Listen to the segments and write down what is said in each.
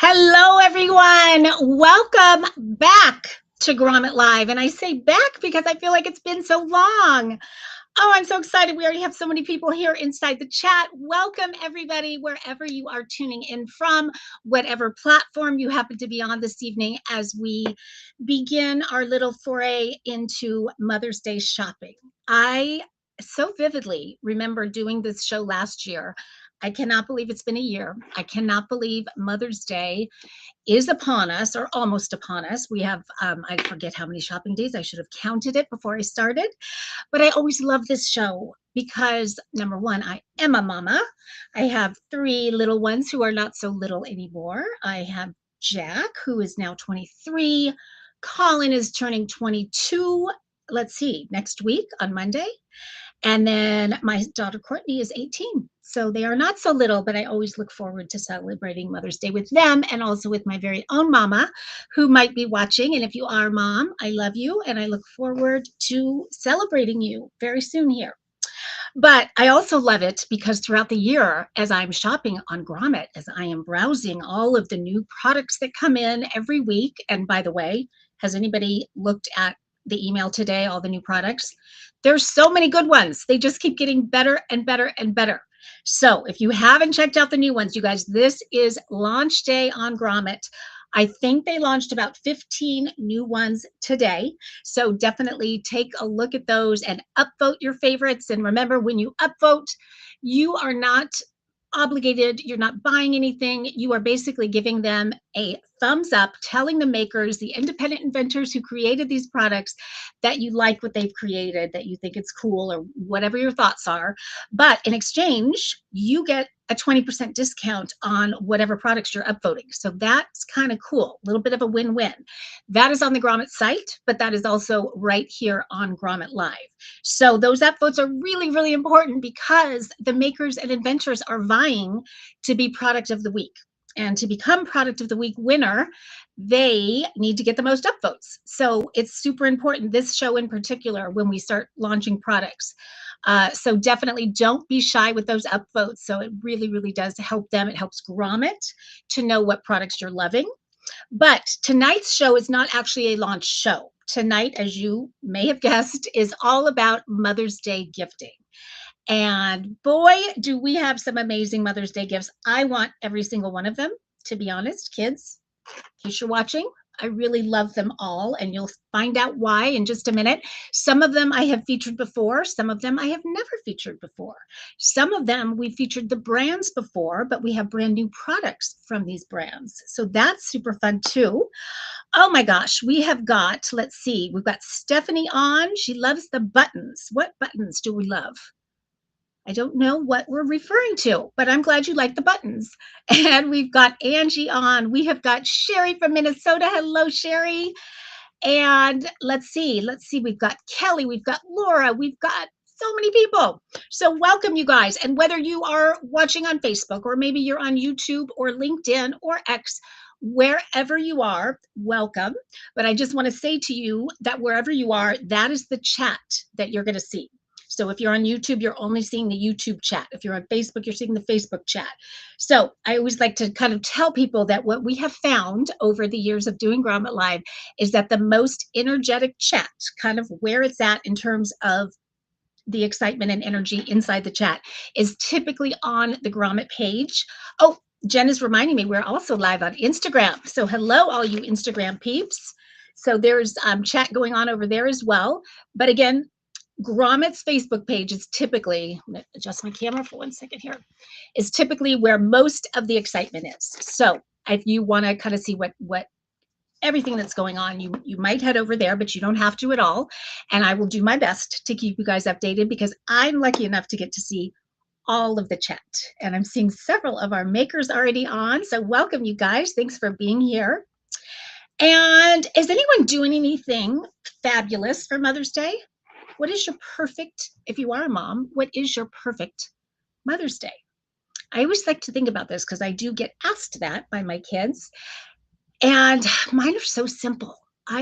Hello, everyone. Welcome back to Grommet Live. And I say back because I feel like it's been so long. Oh, I'm so excited. We already have so many people here inside the chat. Welcome, everybody, wherever you are tuning in from, whatever platform you happen to be on this evening as we begin our little foray into Mother's Day shopping. I so vividly remember doing this show last year. I cannot believe it's been a year. I cannot believe Mother's Day is upon us, or almost upon us. We have, I forget how many shopping days. I should have counted it before I started. But I always love this show because, number one, I am a mama. I have 3 little ones who are not so little anymore. I have Jack, who is now 23. Colin is turning 22. Let's see, next week on Monday. And then my daughter Courtney is 18. So they are not so little, but I always look forward to celebrating Mother's Day with them and also with my very own mama who might be watching. And if you are, Mom, I love you and I look forward to celebrating you very soon here. But I also love it because throughout the year, as I'm shopping on Grommet, as I am browsing all of the new products that come in every week. And by the way, has anybody looked at the email today, all the new products? There's so many good ones. They just keep getting better and better and better. So if you haven't checked out the new ones, you guys, this is launch day on Grommet. I think they launched about 15 new ones today. So definitely take a look at those and upvote your favorites. And remember, when you upvote, you are not obligated. You're not buying anything. You are basically giving them a thumbs up, telling the makers, the independent inventors who created these products, that you like what they've created, that you think it's cool, or whatever your thoughts are. But in exchange, you get a 20% discount on whatever products you're upvoting. So that's kind of cool. A little bit of a win-win. That is on the Grommet site, but that is also right here on Grommet Live. So those upvotes are really, really important because the makers and inventors are vying to be product of the week. And to become product of the week winner, they need to get the most upvotes. So it's super important, this show in particular, when we start launching products. So definitely don't be shy with those upvotes. So it really, really does help them. It helps Grommet to know what products you're loving. But tonight's show is not actually a launch show. Tonight, as you may have guessed, is all about Mother's Day gifting. And boy, do we have some amazing Mother's Day gifts. I want every single one of them, to be honest, kids. In case you're watching, I really love them all, and you'll find out why in just a minute. Some of them I have featured before. Some of them I have never featured before. Some of them we featured the brands before, but we have brand new products from these brands. So that's super fun too. Oh my gosh, we have got, let's see, we've got Stephanie on. She loves the buttons. What buttons do we love? I don't know what we're referring to, but I'm glad you like the buttons. And we've got Angie on. We have got Sherry from Minnesota. Hello, Sherry. And let's see. We've got Kelly. We've got Laura. We've got so many people. So welcome, you guys. And whether you are watching on Facebook, or maybe you're on YouTube or LinkedIn or X, wherever you are, welcome. But I just want to say to you that wherever you are, that is the chat that you're going to see. So if you're on YouTube, you're only seeing the YouTube chat. If you're on Facebook, you're seeing the Facebook chat. So I always like to kind of tell people that what we have found over the years of doing Grommet Live is that the most energetic chat, kind of where it's at in terms of the excitement and energy inside the chat, is typically on the Grommet page. Oh, Jen is reminding me we're also live on Instagram. So hello, all you Instagram peeps. So there's chat going on over there as well. But again, Grommet's Facebook page is typically, let me adjust my camera for 1 second here, is typically where most of the excitement is. So if you want to kind of see what everything that's going on, you might head over there, but you don't have to at all. And I will do my best to keep you guys updated because I'm lucky enough to get to see all of the chat. And I'm seeing several of our makers already on. So welcome, you guys. Thanks for being here. And is anyone doing anything fabulous for Mother's Day? What is your perfect, if you are a mom, what is your perfect Mother's Day? I always like to think about this because I do get asked that by my kids. And mine are so simple.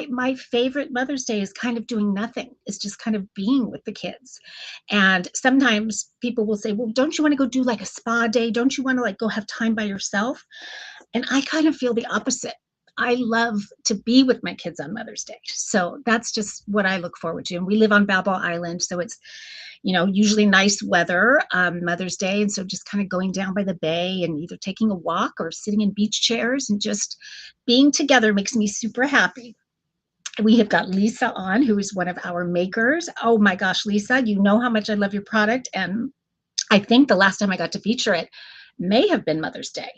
My favorite Mother's Day is kind of doing nothing. It's just kind of being with the kids. And sometimes people will say, well, don't you want to go do like a spa day? Don't you want to like go have time by yourself? And I kind of feel the opposite. I love to be with my kids on Mother's Day. So that's just what I look forward to. And we live on Balboa Island, so it's, usually nice weather Mother's Day. And so just kind of going down by the bay and either taking a walk or sitting in beach chairs and just being together makes me super happy. We have got Lisa on, who is one of our makers. Oh my gosh, Lisa, you know how much I love your product. And I think the last time I got to feature it may have been Mother's Day.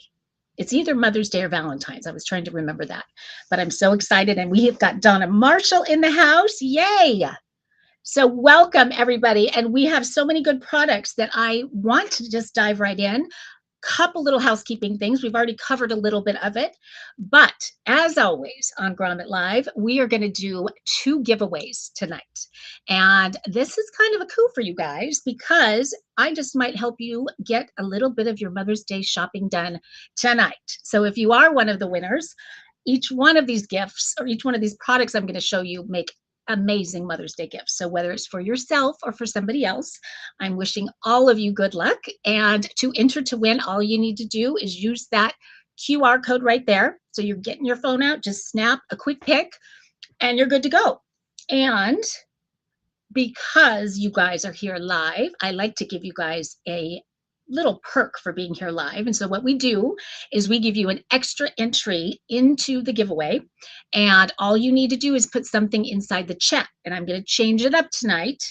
It's either Mother's Day or Valentine's. I was trying to remember that, but I'm so excited. And we have got Donna Marshall in the house. Yay. So welcome everybody. And we have so many good products that I want to just dive right in. Couple little housekeeping things. We've already covered a little bit of it, but as always on Grommet Live, we are going to do 2 giveaways tonight. And this is kind of a coup for you guys because I just might help you get a little bit of your Mother's Day shopping done tonight. So if you are one of the winners, each one of these gifts or each one of these products I'm going to show you make amazing Mother's Day gifts. So whether it's for yourself or for somebody else, I'm wishing all of you good luck. And to enter to win, all you need to do is use that QR code right there. So you're getting your phone out, just snap a quick pic and you're good to go. And because you guys are here live, I like to give you guys a little perk for being here live. And so what we do is we give you an extra entry into the giveaway. And all you need to do is put something inside the chat. And I'm going to change it up tonight.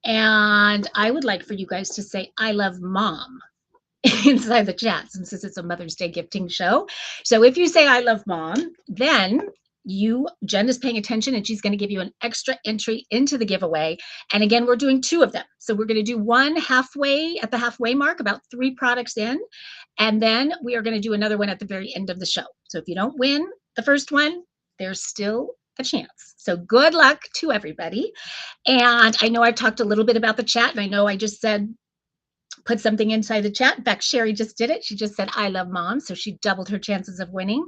And I would like for you guys to say, I love mom. inside the chat since this is a Mother's Day gifting show. So if you say I love mom, then Jen is paying attention and she's going to give you an extra entry into the giveaway. And again, we're doing 2 of them. So we're going to do one halfway at the halfway mark, about 3 products in. And then we are going to do another one at the very end of the show. So if you don't win the first one, there's still a chance. So good luck to everybody. And I know I've talked a little bit about the chat, and I know I just said, put something inside the chat. In fact, Sherry just did it. She just said, I love mom. So she doubled her chances of winning.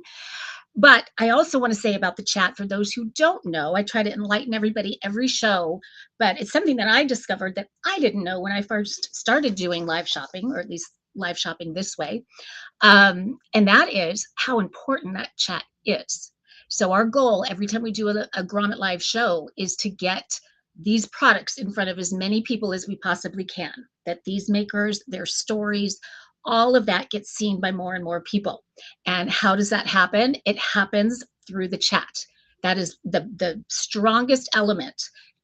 But I also want to say about the chat, for those who don't know, I try to enlighten everybody every show, but it's something that I discovered that I didn't know when I first started doing live shopping, or at least live shopping this way. And that is how important that chat is. So our goal every time we do a Grommet Live show is to get these products in front of as many people as we possibly can, that these makers, their stories, all of that gets seen by more and more people. And how does that happen? It happens through the chat. That is the strongest element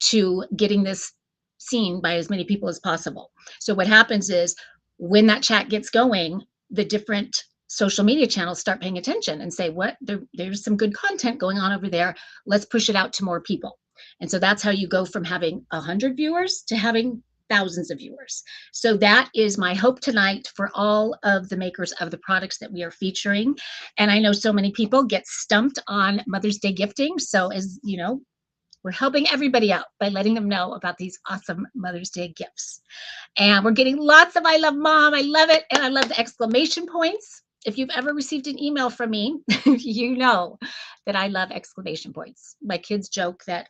to getting this seen by as many people as possible. So what happens is when that chat gets going, the different social media channels start paying attention and say, what, there's some good content going on over there. Let's push it out to more people. And so that's how you go from having 100 viewers to having thousands of viewers. So that is my hope tonight for all of the makers of the products that we are featuring. And I know so many people get stumped on Mother's Day gifting. So as you know, we're helping everybody out by letting them know about these awesome Mother's Day gifts. And we're getting lots of I love mom. I love it. And I love the exclamation points. If you've ever received an email from me, you know that I love exclamation points. My kids joke that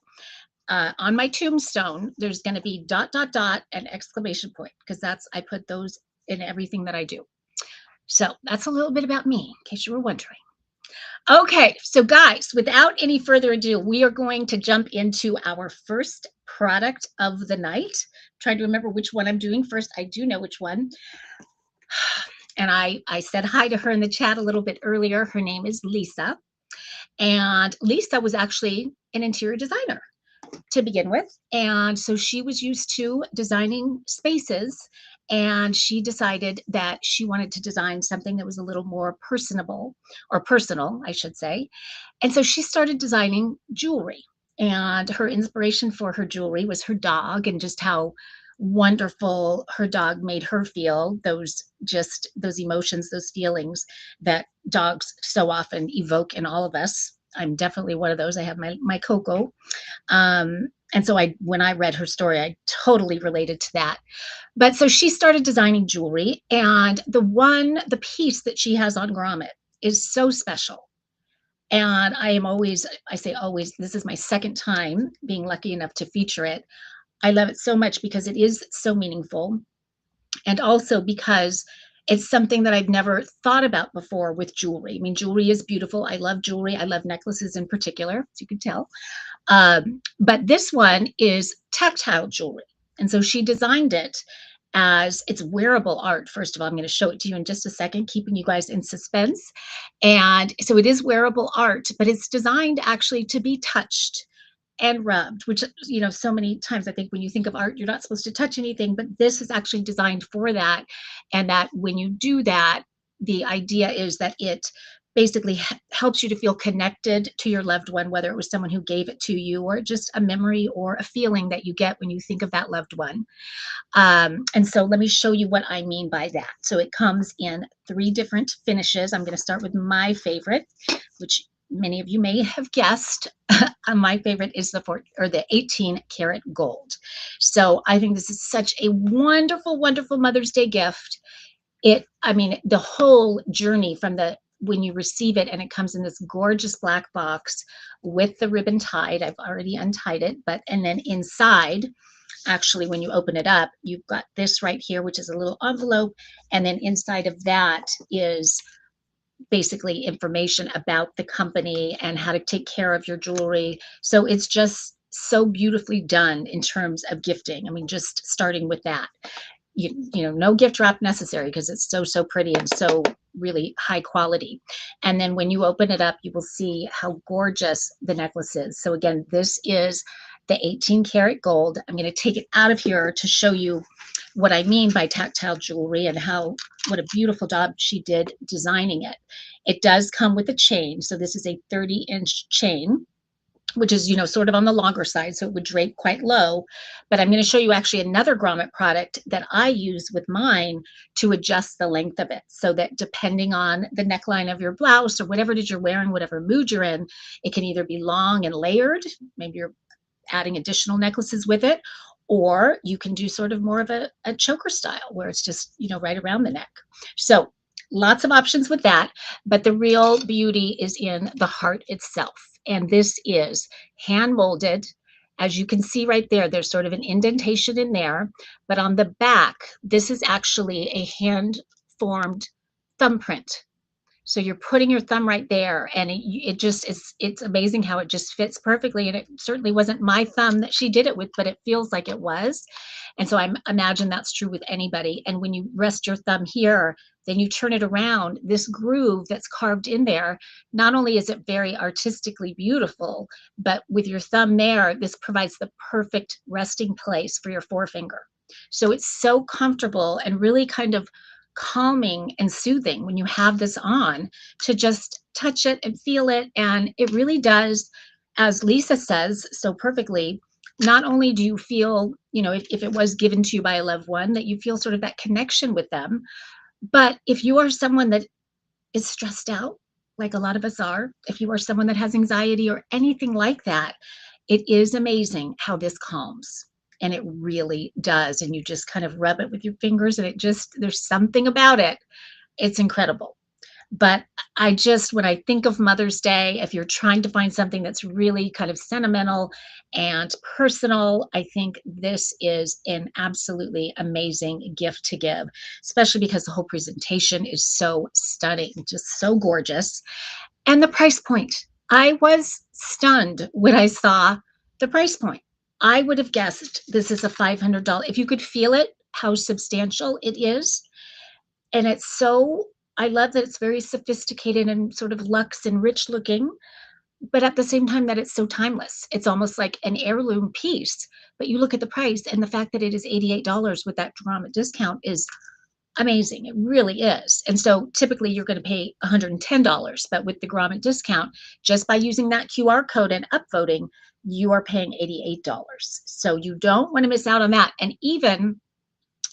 on my tombstone, there's going to be ... and exclamation point, because I put those in everything that I do. So that's a little bit about me, in case you were wondering. Okay, so guys, without any further ado, we are going to jump into our first product of the night. I'm trying to remember which one I'm doing first. I do know which one. And I said hi to her in the chat a little bit earlier. Her name is Lisa. And Lisa was actually an interior designer to begin with. And so she was used to designing spaces, and she decided that she wanted to design something that was a little more personable, or personal, I should say. And so she started designing jewelry. And her inspiration for her jewelry was her dog, and just how wonderful her dog made her feel, those emotions, those feelings that dogs so often evoke in all of us. I'm definitely one of those. I have my Coco. And so when I read her story, I totally related to that. But so she started designing jewelry, and the piece that she has on Grommet is so special. And I say always, this is my second time being lucky enough to feature it. I love it so much because it is so meaningful, and also because it's something that I've never thought about before with jewelry. I mean, jewelry is beautiful. I love jewelry. I love necklaces in particular, as you can tell. But this one is tactile jewelry. And so she designed it as it's wearable art. First of all, I'm going to show it to you in just a second, keeping you guys in suspense. And so it is wearable art, but it's designed actually to be touched and rubbed, which, so many times I think when you think of art, you're not supposed to touch anything, but this is actually designed for that. And that when you do that, the idea is that it basically helps you to feel connected to your loved one, whether it was someone who gave it to you or just a memory or a feeling that you get when you think of that loved one. And so let me show you what I mean by that. So it comes in 3 different finishes. I'm going to start with my favorite, which many of you may have guessed. My favorite is the 18 karat gold. So I think this is such a wonderful, wonderful Mother's Day gift. The whole journey from when you receive it, and it comes in this gorgeous black box with the ribbon tied. I've already untied it, and then inside, actually, when you open it up, you've got this right here, which is a little envelope. And then inside of that is basically information about the company and how to take care of your jewelry. So it's just so beautifully done in terms of gifting. I mean, just starting with that, no gift wrap necessary, because it's so pretty and so really high quality. And then when you open it up, you will see how gorgeous the necklace is. So again, this is the 18 karat gold. I'm going to take it out of here to show you what I mean by tactile jewelry and how what a beautiful job she did designing it. It does come with a chain. So this is a 30-inch chain, which is, sort of on the longer side, so it would drape quite low. But I'm going to show you actually another grommet product that I use with mine to adjust the length of it, so that depending on the neckline of your blouse or whatever it is you're wearing, whatever mood you're in, it can either be long and layered, maybe you're adding additional necklaces with it, or you can do sort of more of a choker style where it's just, right around the neck. So lots of options with that, but the real beauty is in the heart itself. And this is hand molded. As you can see right there, there's sort of an indentation in there, but on the back, this is actually a hand formed thumbprint. So you're putting your thumb right there, and it just is, it's amazing how it just fits perfectly. And it certainly wasn't my thumb that she did it with, but it feels like it was. And so I imagine that's true with anybody. And when you rest your thumb here, then you turn it around, this groove that's carved in there, not only is it very artistically beautiful, but with your thumb there, this provides the perfect resting place for your forefinger. So it's so comfortable and really kind of calming and soothing when you have this on, to just touch it and feel it. And it really does, as Lisa says so perfectly, not only do you feel, if it was given to you by a loved one, that you feel sort of that connection with them, but if you are someone that is stressed out, like a lot of us are, if you are someone that has anxiety or anything like that, it is amazing how this calms. And it really does. And you just kind of rub it with your fingers, and there's something about it. It's incredible. But when I think of Mother's Day, if you're trying to find something that's really kind of sentimental and personal, I think this is an absolutely amazing gift to give, especially because the whole presentation is so stunning, just so gorgeous. And the price point. I was stunned when I saw the price point. I would have guessed this is a $500. If you could feel it, how substantial it is. And I love that it's very sophisticated and sort of luxe and rich looking, but at the same time that it's so timeless. It's almost like an heirloom piece. But you look at the price, and the fact that it is $88 with that Grommet discount is amazing. It really is. And so typically you're going to pay $110, but with the Grommet discount, just by using that QR code and upvoting, you are paying $88. So you don't want to miss out on that. And even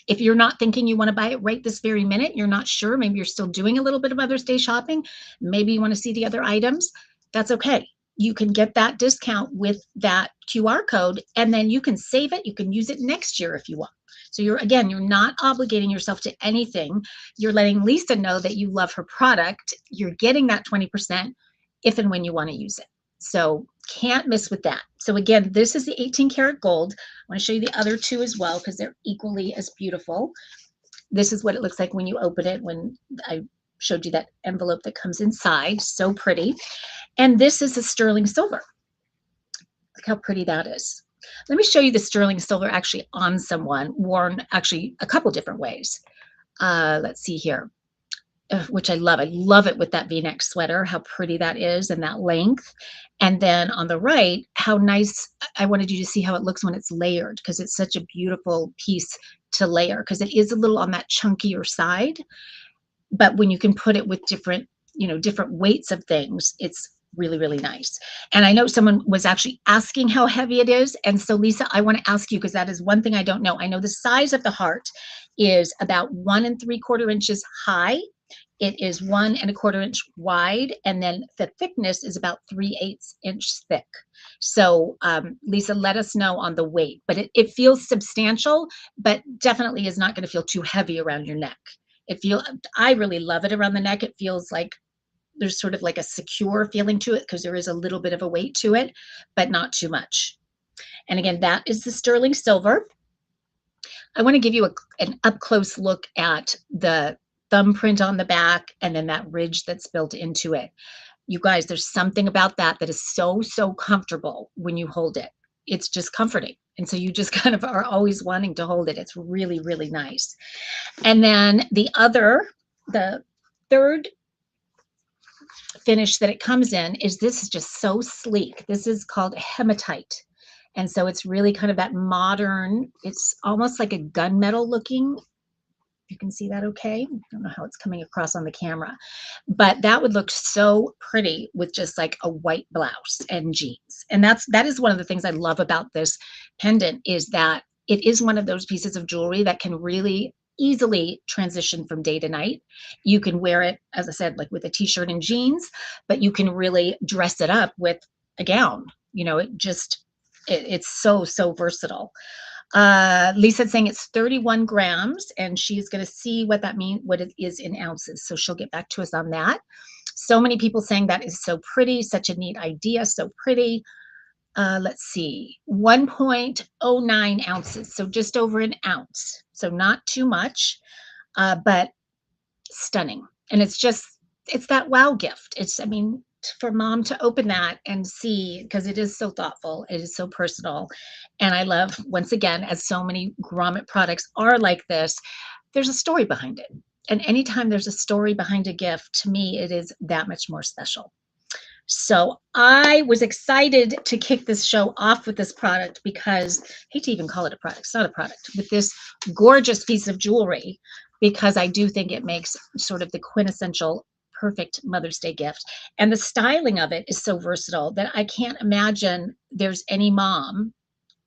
if you're not thinking you want to buy it right this very minute, you're not sure, maybe you're still doing a little bit of Mother's Day shopping, maybe you want to see the other items, that's okay. You can get that discount with that QR code, and then you can save it. You can use it next year if you want. So you're not obligating yourself to anything. You're letting Lisa know that you love her product. You're getting that 20% if and when you want to use it. So can't miss with that. So again, this is the 18 karat gold. I want to show you the other two as well, because they're equally as beautiful. This is what it looks like when you open it, when I showed you that envelope that comes inside. So pretty. And this is a sterling silver. Look how pretty that is. Let me show you the sterling silver actually on someone, worn actually a couple different ways. Let's see here, which I love. I love it with that V-neck sweater, how pretty that is and that length. And then on the right, how nice. I wanted you to see how it looks when it's layered, because it's such a beautiful piece to layer, because it is a little on that chunkier side. But when you can put it with different weights of things, it's really, really nice. And I know someone was actually asking how heavy it is. And so Lisa, I want to ask you, because that is one thing I don't know. I know the size of the heart is about 1 3/4 inches high. It is 1 1/4 inch wide, and then the thickness is about 3/8 inch thick. So Lisa, let us know on the weight, but it feels substantial, but definitely is not going to feel too heavy around your neck. I really love it around the neck. It feels like there's sort of like a secure feeling to it, because there is a little bit of a weight to it, but not too much. And again, that is the sterling silver. I want to give you an up close look at the thumbprint on the back, and then that ridge that's built into it. You guys, there's something about that is so, so comfortable when you hold it. It's just comforting. And so you just kind of are always wanting to hold it. It's really, really nice. And then the third finish that it comes in is this is just so sleek. This is called hematite. And so it's really kind of that modern, it's almost like a gunmetal looking You can see that okay? I don't know how it's coming across on the camera, but that would look so pretty with just like a white blouse and jeans. And that is one of the things I love about this pendant, is that it is one of those pieces of jewelry that can really easily transition from day to night. You can wear it, as I said, like with a t-shirt and jeans, but you can really dress it up with a gown. You know, it's so versatile. Lisa's saying it's 31 grams, and she's going to see what that means, what it is in ounces. So she'll get back to us on that. So many people saying that is so pretty, such a neat idea, so pretty. Let's see, 1.09 ounces, so just over an ounce. So not too much, but stunning. And it's that wow gift. I mean, for mom to open that and see, because it is so thoughtful, it is so personal. And I love, once again, as so many grommet products are like this, there's a story behind it. And anytime there's a story behind a gift, to me, it is that much more special. So I was excited to kick this show off with this product because, I hate to even call it a product, it's not a product, with this gorgeous piece of jewelry, because I do think it makes sort of the quintessential perfect Mother's Day gift. And the styling of it is so versatile that I can't imagine there's any mom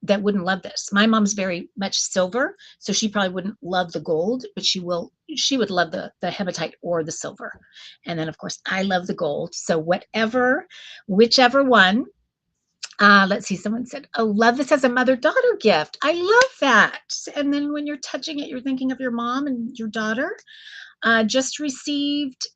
that wouldn't love this. My mom's very much silver, so she probably wouldn't love the gold, but she would love the hematite or the silver. And then of course I love the gold. So whichever one. Let's see, someone said, oh, love this as a mother-daughter gift. I love that. And then when you're touching it, you're thinking of your mom and your daughter. Just received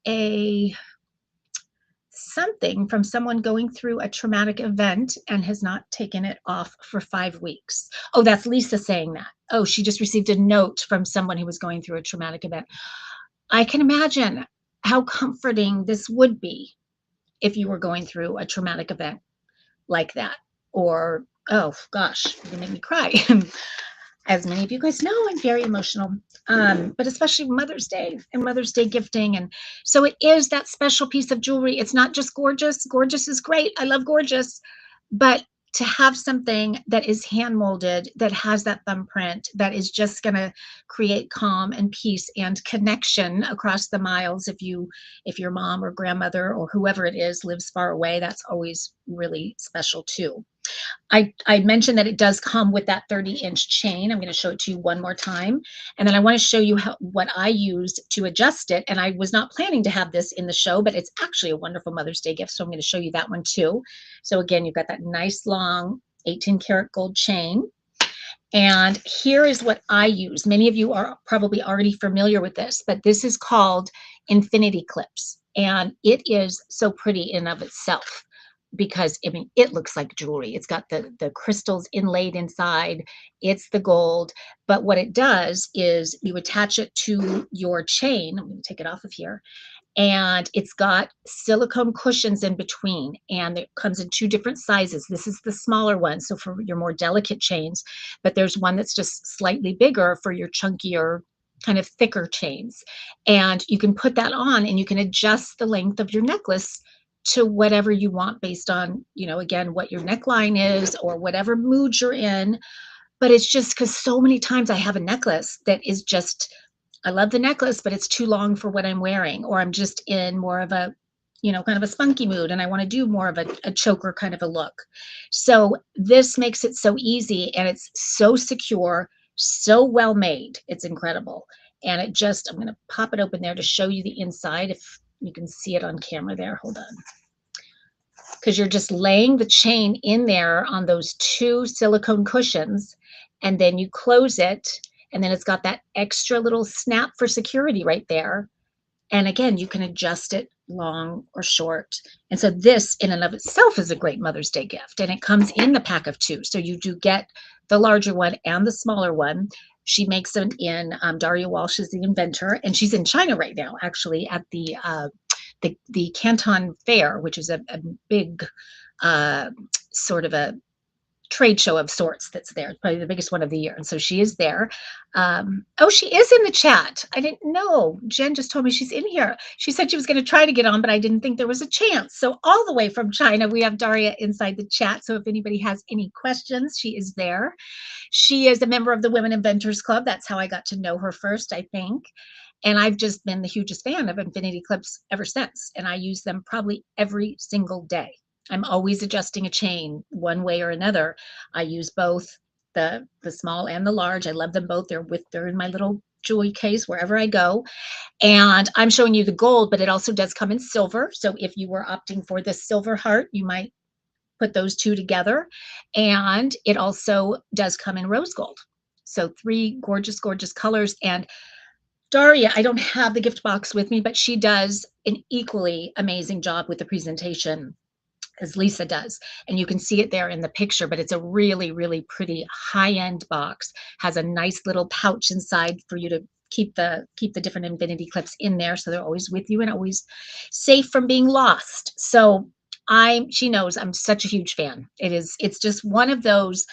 something from someone going through a traumatic event and has not taken it off for 5 weeks. Oh, that's Lisa saying that. Oh, she just received a note from someone who was going through a traumatic event. I can imagine how comforting this would be if you were going through a traumatic event like that. Or, oh gosh, you're gonna make me cry. As many of you guys know, I'm very emotional, but especially Mother's Day and Mother's Day gifting. And so it is that special piece of jewelry. It's not just gorgeous. Gorgeous is great. I love gorgeous. But to have something that is hand molded, that has that thumbprint, that is just going to create calm and peace and connection across the miles. If your mom or grandmother or whoever it is lives far away, that's always really special too. I mentioned that it does come with that 30-inch chain. I'm going to show it to you one more time. And then I want to show you what I used to adjust it. And I was not planning to have this in the show, but it's actually a wonderful Mother's Day gift. So I'm going to show you that one too. So again, you've got that nice long 18 karat gold chain. And here is what I use. Many of you are probably already familiar with this, but this is called Infinity Clips. And it is so pretty in and of itself, because I mean, it looks like jewelry. It's got the crystals inlaid inside. It's the gold. But what it does is you attach it to your chain. I'm going to take it off of here. And it's got silicone cushions in between, and it comes in 2 different sizes. This is the smaller one, so for your more delicate chains, but there's one that's just slightly bigger for your chunkier, kind of thicker chains. And you can put that on and you can adjust the length of your necklace to whatever you want based on, again, what your neckline is or whatever mood you're in. But it's just because so many times I have a necklace that is just, I love the necklace, but it's too long for what I'm wearing, or I'm just in more of a, kind of a spunky mood and I want to do more of a choker kind of a look. So this makes it so easy, and it's so secure, so well made. It's incredible. And I'm going to pop it open there to show you the inside. If you can see it on camera there, hold on. Because you're just laying the chain in there on those 2 silicone cushions, and then you close it, and then it's got that extra little snap for security right there. And again, you can adjust it long or short. And so this in and of itself is a great Mother's Day gift, and it comes in the pack of 2. So you do get the larger one and the smaller one. She makes them in, Daria Walsh is the inventor, and she's in China right now, actually, at the Canton Fair, which is a big sort of a trade show of sorts that's there. It's probably the biggest one of the year. And so she is there. Oh, she is in the chat. I didn't know. Jen just told me she's in here. She said she was going to try to get on, but I didn't think there was a chance. So all the way from China, we have Daria inside the chat. So if anybody has any questions, she is there. She is a member of the Women Inventors Club. That's how I got to know her first, I think. And I've just been the hugest fan of infinity clips ever since. And I use them probably every single day. I'm always adjusting a chain one way or another. I use both the small and the large. I love them both. They're in my little jewelry case wherever I go. And I'm showing you the gold, but it also does come in silver. So if you were opting for the silver heart, you might put those two together. And it also does come in rose gold. So 3 gorgeous, gorgeous colors. And Daria, I don't have the gift box with me, but she does an equally amazing job with the presentation as Lisa does. And you can see it there in the picture, but it's a really, really pretty high-end box. Has a nice little pouch inside for you to keep the different infinity clips in there, so they're always with you and always safe from being lost. So she knows I'm such a huge fan. It's just one of those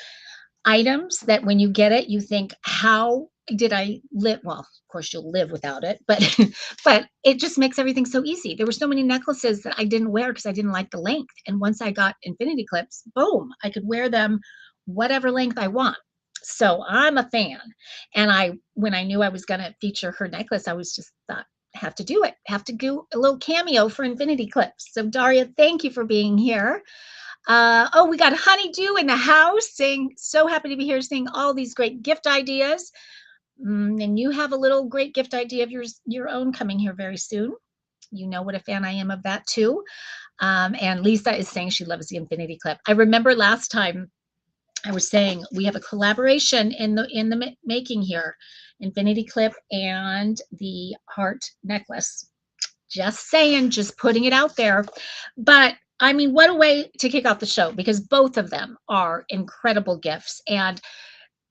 items that when you get it, you think, how did I live? Well, of course you'll live without it, but but it just makes everything so easy. There were so many necklaces that I didn't wear because I didn't like the length. And once I got infinity clips, boom, I could wear them whatever length I want. So I'm a fan. And when I knew I was going to feature her necklace, I was just thought, have to do it. Have to do a little cameo for infinity clips. So Daria, thank you for being here. Oh, we got Honeydew in the house saying, so happy to be here, seeing all these great gift ideas. And you have a little great gift idea of your own coming here very soon. You know what a fan I am of that too. And Lisa is saying she loves the infinity clip. I remember last time I was saying we have a collaboration in the making here, infinity clip and the heart necklace. Just saying, just putting it out there. But I mean, what a way to kick off the show, because both of them are incredible gifts. And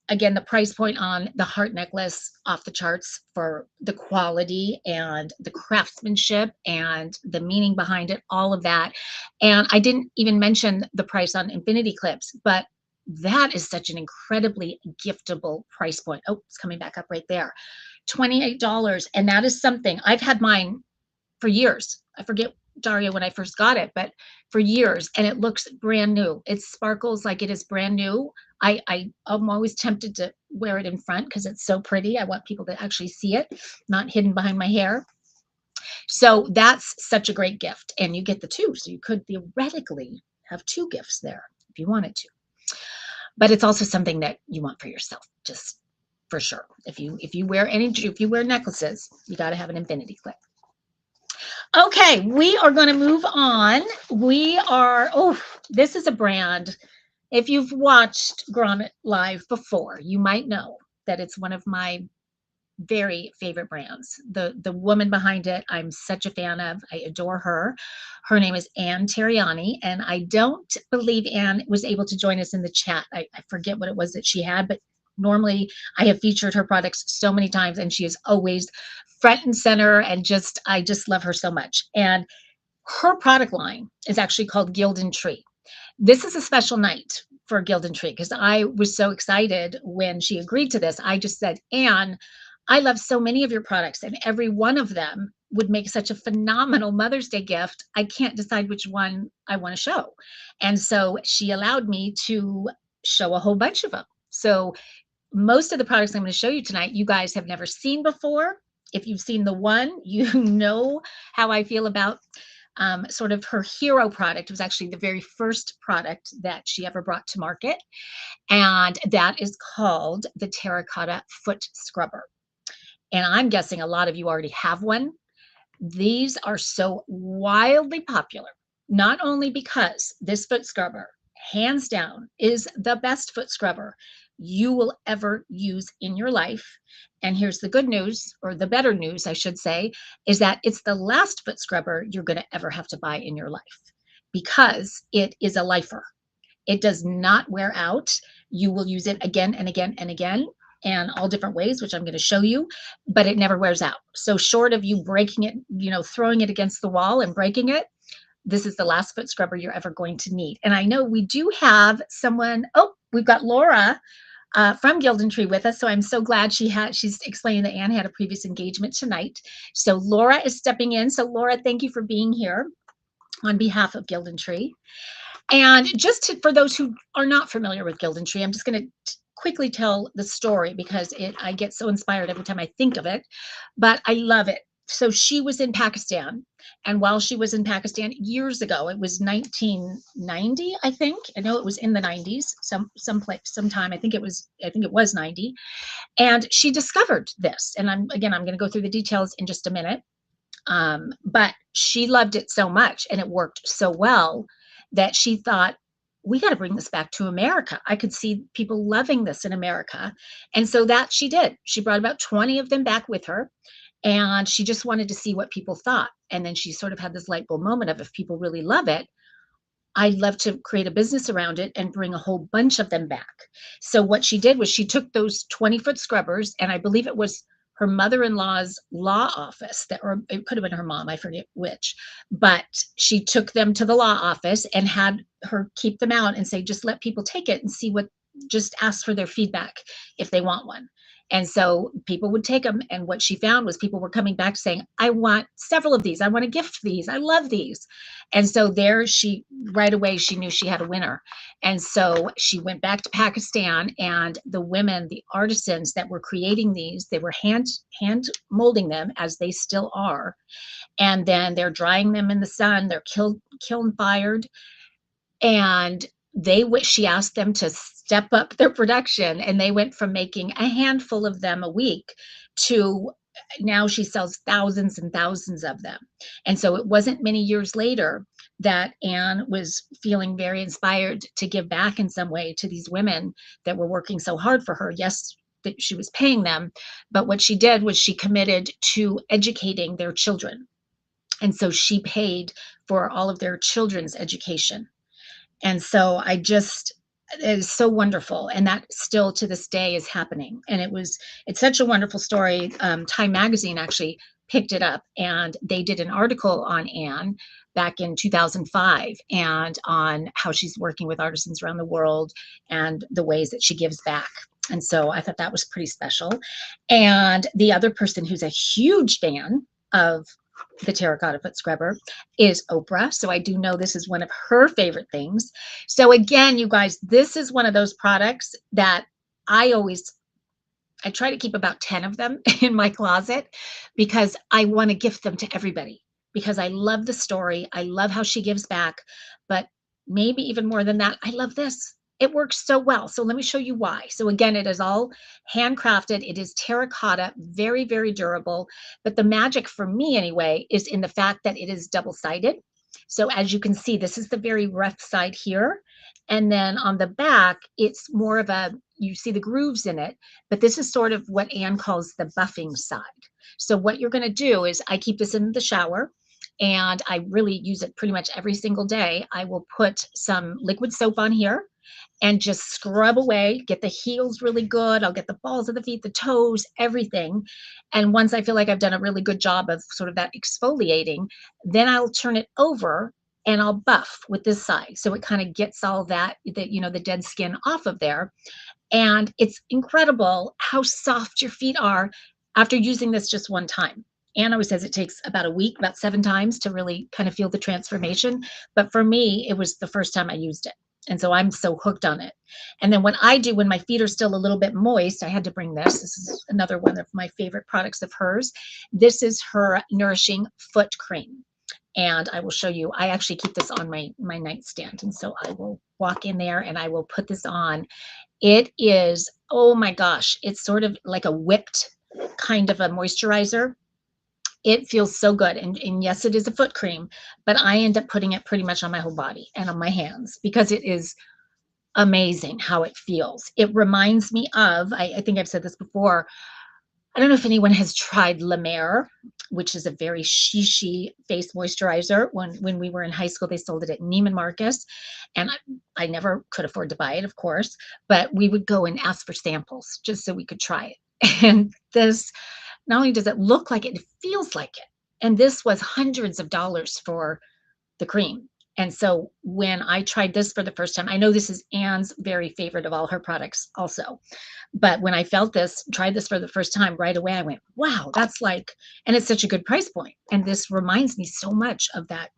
again, the price point on the heart necklace off the charts for the quality and the craftsmanship and the meaning behind it, all of that. And I didn't even mention the price on infinity clips, but that is such an incredibly giftable price point. Oh, it's coming back up right there. $28. And that is something I've had mine for years. I forget, Daria, when I first got it, but for years, and it looks brand new. It sparkles like it is brand new. I'm always tempted to wear it in front because it's so pretty. I want people to actually see it, not hidden behind my hair. So that's such a great gift. And you get the two. So you could theoretically have 2 gifts there if you wanted to. But it's also something that you want for yourself, just for sure. If you wear necklaces, you got to have an infinity clip. Okay, we are going to move on. This is a brand. If you've watched Grommet Live before, you might know that it's one of my very favorite brands. The woman behind it, I'm such a fan of. I adore her. Her name is Ann Terriani, and I don't believe Ann was able to join us in the chat. I forget what it was that she had, but normally I have featured her products so many times, and she is always front and center, and I just love her so much. And her product line is actually called Gildan Tree. This is a special night for Gildan Tree because I was so excited when she agreed to this. I just said, Ann, I love so many of your products, and every one of them would make such a phenomenal Mother's Day gift. I can't decide which one I want to show. And so she allowed me to show a whole bunch of them. So most of the products I'm going to show you tonight, you guys have never seen before. If you've seen the one, you know how I feel about sort of her hero product. It was actually the very first product that she ever brought to market. And that is called the Terracotta Foot Scrubber. And I'm guessing a lot of you already have one. These are so wildly popular, not only because this foot scrubber, hands down, is the best foot scrubber you will ever use in your life. And here's the good news, or the better news, I should say, is that it's the last foot scrubber you're going to ever have to buy in your life because it is a lifer. It does not wear out. You will use it again and again and again, and all different ways, which I'm going to show you, but it never wears out. So short of you breaking it, throwing it against the wall and breaking it, this is the last foot scrubber you're ever going to need. And I know we do have someone, oh, we've got Laura from Gilden Tree with us. So I'm so glad she's explaining that Anne had a previous engagement tonight. So Laura is stepping in. So Laura, thank you for being here on behalf of Gilden Tree. And for those who are not familiar with Gilden Tree, I'm just going to quickly tell the story because I get so inspired every time I think of it, but I love it. So she was in Pakistan, and while she was in Pakistan years ago, it was 1990, I think. I know it was in the 90s, sometime. I think it was 90, and she discovered this. And I'm going to go through the details in just a minute. But she loved it so much and it worked so well that she thought, we got to bring this back to America. I could see people loving this in America. And so that she did. She brought about 20 of them back with her. And she just wanted to see what people thought. And then she sort of had this light bulb moment of, if people really love it, I'd love to create a business around it and bring a whole bunch of them back. So what she did was she took those 20-foot scrubbers, and I believe it was her mother-in-law's law office, or it could have been her mom, I forget which, but she took them to the law office and had her keep them out and say, just let people take it and just ask for their feedback if they want one. And so people would take them. And what she found was people were coming back saying, I want several of these. I want to gift these. I love these. And so right away, she knew she had a winner. And so she went back to Pakistan, and the women, the artisans that were creating these, they were hand molding them, as they still are. And then they're drying them in the sun. They're kiln fired. And she asked them to step up their production, and they went from making a handful of them a week to now she sells thousands and thousands of them. And so it wasn't many years later that Anne was feeling very inspired to give back in some way to these women that were working so hard for her. Yes, that she was paying them, but what she did was she committed to educating their children. And so she paid for all of their children's education. And so it is so wonderful. And that still to this day is happening. And it's such a wonderful story. Time Magazine actually picked it up, and they did an article on Anne back in 2005 and on how she's working with artisans around the world and the ways that she gives back. And so I thought that was pretty special. And the other person who's a huge fan of the terracotta foot scrubber is Oprah. So I do know this is one of her favorite things. So again, you guys, this is one of those products that I try to keep about 10 of them in my closet because I want to gift them to everybody, because I love the story. I love how she gives back, but maybe even more than that, I love this. It works so well. So let me show you why. So again, it is all handcrafted. It is terracotta, very, very durable. But the magic for me anyway is in the fact that it is double-sided. So as you can see, this is the very rough side here. And then on the back, it's more of you see the grooves in it, but this is sort of what Anne calls the buffing side. So what you're going to do is I keep this in the shower, and I really use it pretty much every single day. I will put some liquid soap on here and just scrub away, get the heels really good. I'll get the balls of the feet, the toes, everything. And once I feel like I've done a really good job of sort of that exfoliating, then I'll turn it over and I'll buff with this side. So it kind of gets all the dead skin off of there. And it's incredible how soft your feet are after using this just one time. Anne always says it takes about a week, about 7 times to really kind of feel the transformation. But for me, it was the first time I used it. And so I'm so hooked on it. And then when my feet are still a little bit moist, I had to bring this. This is another one of my favorite products of hers. This is her Nourishing Foot Cream. And I will show you, I actually keep this on my nightstand. And so I will walk in there and I will put this on. It is, oh my gosh, it's sort of like a whipped kind of a moisturizer. It feels so good. And yes, it is a foot cream, but I end up putting it pretty much on my whole body and on my hands because it is amazing how it feels. It reminds me of, I think I've said this before, I don't know if anyone has tried La Mer, which is a very shishi face moisturizer. When we were in high school, they sold it at Neiman Marcus, and I never could afford to buy it, of course, but we would go and ask for samples just so we could try it. And this, not only does it look like it, it feels like it. And this was hundreds of dollars for the cream. And so when I tried this for the first time, I know this is Anne's very favorite of all her products also. But when I tried this for the first time, right away, I went, wow, that's like, and it's such a good price point. And this reminds me so much of that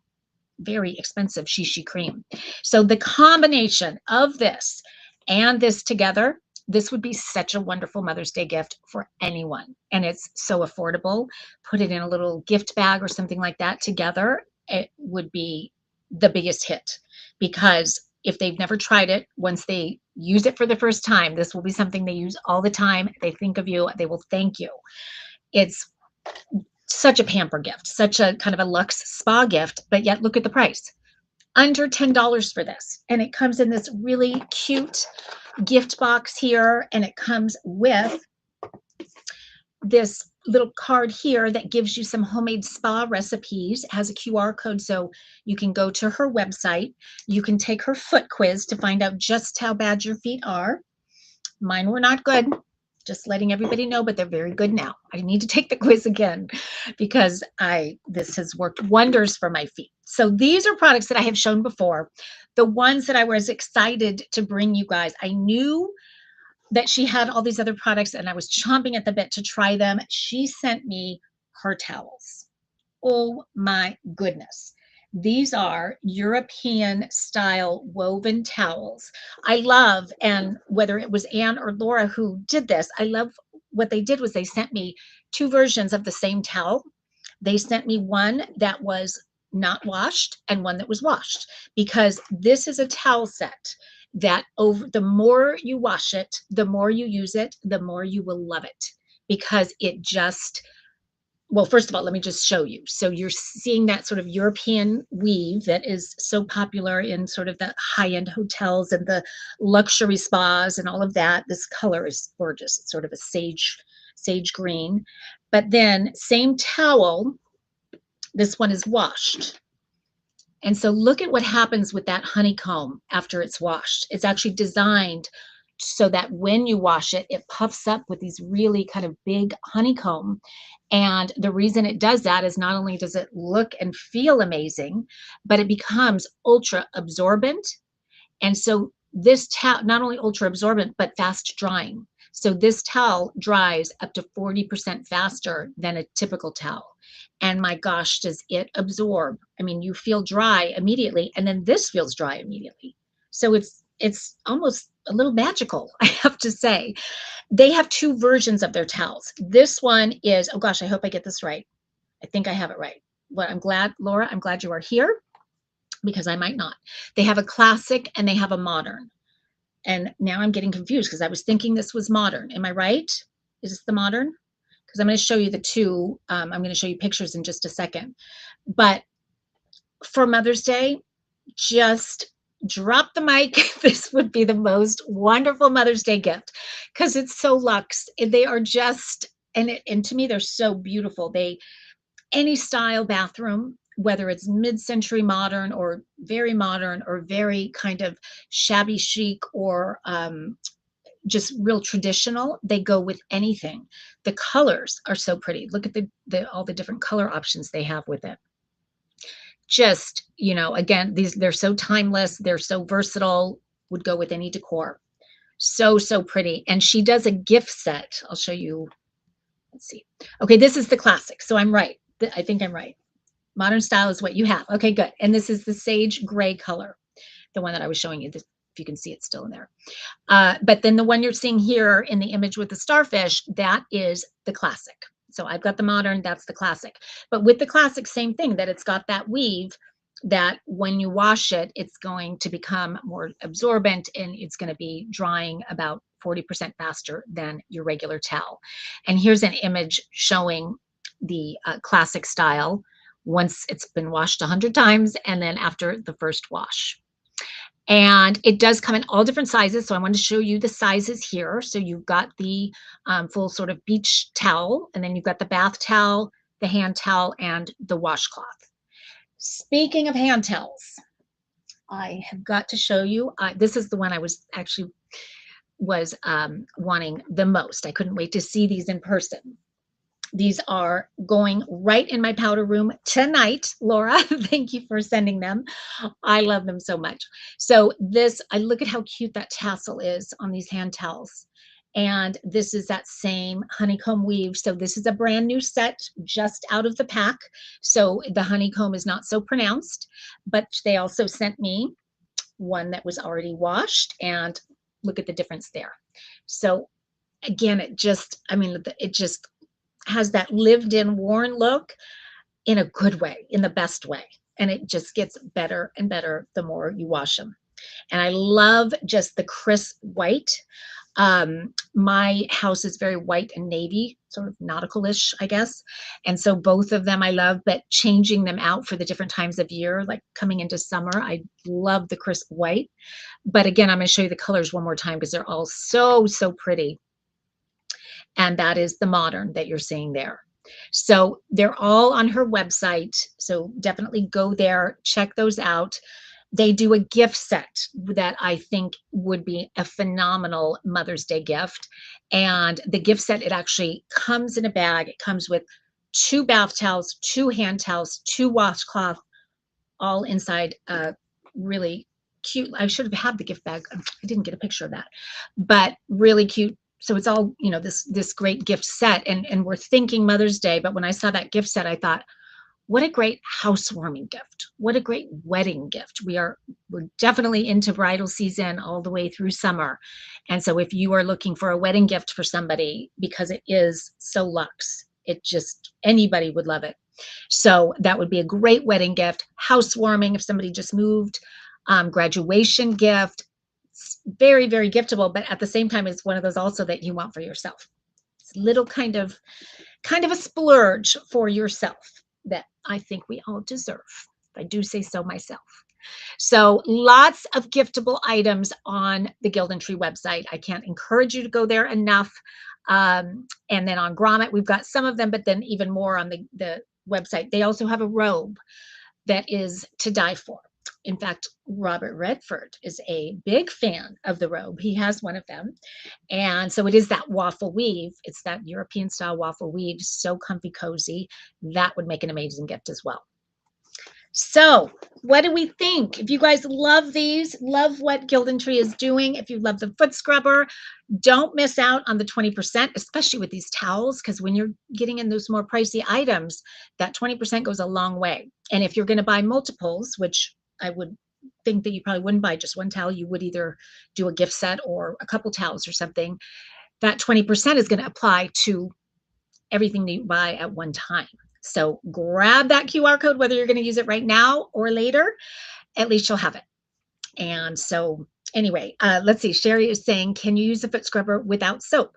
very expensive Shishi cream. So the combination of this and this together, this would be such a wonderful Mother's Day gift for anyone. And it's so affordable. Put it in a little gift bag or something like that together. It would be the biggest hit, because if they've never tried it, once they use it for the first time, this will be something they use all the time. They think of you, they will thank you. It's such a pamper gift, such a kind of a luxe spa gift, but yet look at the price. Under $10 for this. And it comes in this really cute gift box here, and it comes with this little card here that gives you some homemade spa recipes. It has a QR code, so you can go to her website. You can take her foot quiz to find out just how bad your feet are. Mine were not good, just letting everybody know, but they're very good now. I need to take the quiz again because this has worked wonders for my feet. So these are products that I have shown before. The ones that I was excited to bring you guys, I knew that she had all these other products and I was chomping at the bit to try them. She sent me her towels. Oh my goodness. These are European style woven towels. I love, and whether it was Anne or Laura who did this, I love what they did was they sent me two versions of the same towel. They sent me one that was not washed and one that was washed, because this is a towel set that over the more you wash it, the more you use it, the more you will love it, because it just, well, first of all, let me just show you. So you're seeing that sort of European weave that is so popular in sort of the high-end hotels and the luxury spas and all of that. This color is gorgeous. It's sort of a sage green. But then same towel, this one is washed. And so look at what happens with that honeycomb after it's washed. It's actually designed so that when you wash it, it puffs up with these really kind of big honeycomb. And the reason it does that is not only does it look and feel amazing, but it becomes ultra absorbent. And so this towel, not only ultra absorbent, but fast drying. So this towel dries up to 40% faster than a typical towel. And my gosh, does it absorb? I mean, you feel dry immediately, and then this feels dry immediately. So it's almost a little magical, I have to say. They have two versions of their towels. This one is, oh gosh, I hope I get this right. I think I have it right. Well, I'm glad, Laura, I'm glad you are here, because I might not. They have a classic and they have a modern. And now I'm getting confused because I was thinking this was modern. Am I right? Is this the modern? Because I'm going to show you the two. I'm going to show you pictures in just a second. But for Mother's Day, just drop the mic. This would be the most wonderful Mother's Day gift, because it's so luxe. They are just, and to me, they're so beautiful. Any style bathroom, whether it's mid-century modern or very kind of shabby chic or just real traditional, they go with anything. The colors are so pretty. Look at all the different color options they have with it. Just, again, they're so timeless, they're so versatile, would go with any decor. So pretty. And she does a gift set. I'll show you. Let's see. Okay, this is the classic. So I'm right. I think I'm right. Modern style is what you have. Okay, good. And this is the sage gray color, the one that I was showing you. If you can see, it's still in there. But then the one you're seeing here in the image with the starfish, that is the classic. So I've got the modern, that's the classic. But with the classic, same thing, that it's got that weave that when you wash it, it's going to become more absorbent and it's going to be drying about 40% faster than your regular towel. And here's an image showing the classic style once it's been washed 100 times and then after the first wash. And it does come in all different sizes. So I want to show you the sizes here. So you've got the full sort of beach towel, and then you've got the bath towel, the hand towel, and the washcloth. Speaking of hand towels, I have got to show you. This is the one I was wanting the most. I couldn't wait to see these in person. These are going right in my powder room tonight. Laura, thank you for sending them. I love them so much. So this, I look at how cute that tassel is on these hand towels. And this is that same honeycomb weave. So this is a brand new set just out of the pack. So the honeycomb is not so pronounced, but they also sent me one that was already washed, and look at the difference there. So again, it just has that lived in worn look in a good way, in the best way. And it just gets better and better the more you wash them. And I love just the crisp white. My house is very white and navy, sort of nautical-ish, I guess. And so both of them I love, but changing them out for the different times of year, like coming into summer, I love the crisp white. But again, I'm going to show you the colors one more time because they're all so, so pretty. And that is the modern that you're seeing there. So they're all on her website. So definitely go there, check those out. They do a gift set that I think would be a phenomenal Mother's Day gift. And the gift set, it actually comes in a bag. It comes with 2 bath towels, 2 hand towels, 2 washcloths, all inside a really cute. I should have had the gift bag. I didn't get a picture of that, but really cute. So it's all, this great gift set, and we're thinking Mother's Day. But when I saw that gift set, I thought, what a great housewarming gift. What a great wedding gift. We're definitely into bridal season all the way through summer. And so if you are looking for a wedding gift for somebody, because it is so luxe, anybody would love it. So that would be a great wedding gift. Housewarming if somebody just moved, graduation gift. It's very, very giftable, but at the same time, it's one of those also that you want for yourself. It's a little kind of a splurge for yourself that I think we all deserve. I do say so myself. So lots of giftable items on the Gildan website. I can't encourage you to go there enough. And then on Grommet, we've got some of them, but then even more on the website. They also have a robe that is to die for. In fact, Robert Redford is a big fan of the robe. He has one of them. And so it is that waffle weave. It's that European style waffle weave. So comfy, cozy. That would make an amazing gift as well. So what do we think? If you guys love these, love what Gildan is doing, if you love the foot scrubber, don't miss out on the 20%, especially with these towels, because when you're getting in those more pricey items, that 20% goes a long way. And if you're going to buy multiples, which I would think that you probably wouldn't buy just one towel, you would either do a gift set or a couple towels or something, that 20% is going to apply to everything that you buy at one time. So grab that QR code, whether you're going to use it right now or later, at least you'll have it. And so anyway, let's see. Sherry is saying, can you use a foot scrubber without soap?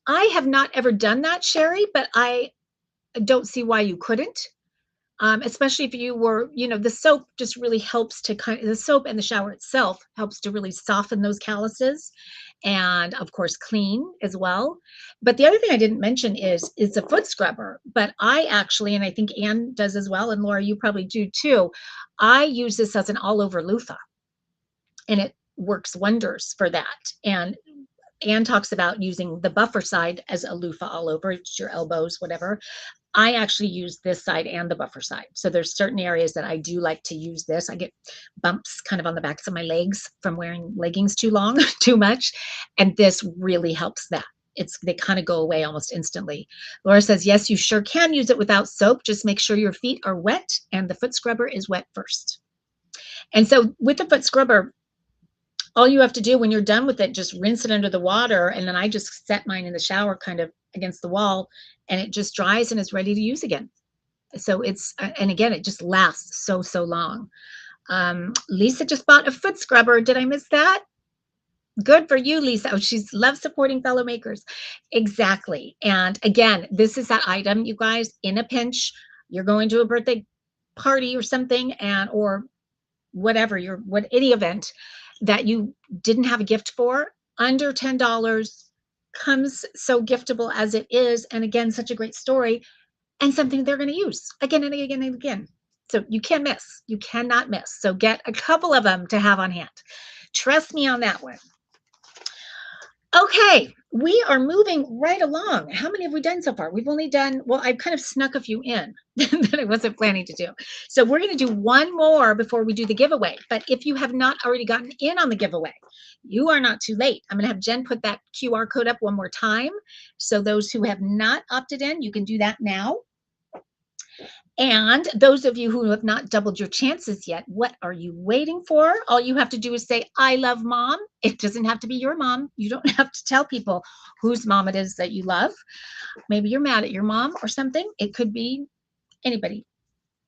I have not ever done that, Sherry, but I don't see why you couldn't. Especially if you were, the soap just really helps to the soap and the shower itself helps to really soften those calluses and of course clean as well. But the other thing I didn't mention is it's a foot scrubber, but I actually, and I think Anne does as well, and Laura, you probably do too. I use this as an all over loofah and it works wonders for that. And Anne talks about using the buffer side as a loofah all over, it's your elbows, whatever. I actually use this side and the buffer side. So there's certain areas that I do like to use this. I get bumps kind of on the backs of my legs from wearing leggings too long, too much. And this really helps that. They kind of go away almost instantly. Laura says, yes, you sure can use it without soap. Just make sure your feet are wet and the foot scrubber is wet first. And so with the foot scrubber, all you have to do when you're done with it, just rinse it under the water. And then I just set mine in the shower kind of against the wall and it just dries and is ready to use again. So and again, it just lasts so, so long. Lisa just bought a foot scrubber. Did I miss that? Good for you, Lisa. Oh, she loves supporting fellow makers. Exactly. And again, this is that item, you guys, in a pinch, you're going to a birthday party or something or whatever, any event that you didn't have a gift for, under $10, comes so giftable as it is. And again, such a great story and something they're going to use again and again and again. So you can't miss. You cannot miss. So get a couple of them to have on hand. Trust me on that one. Okay, we are moving right along. How many have we done so far? We've only done, well, I've kind of snuck a few in that I wasn't planning to do. So we're going to do one more before we do the giveaway. But if you have not already gotten in on the giveaway, you are not too late. I'm going to have Jen put that QR code up one more time. So those who have not opted in, you can do that now. And those of you who have not doubled your chances yet, what are you waiting for? All you have to do is say, I love mom. It doesn't have to be your mom. You don't have to tell people whose mom it is that you love. Maybe you're mad at your mom or something. It could be anybody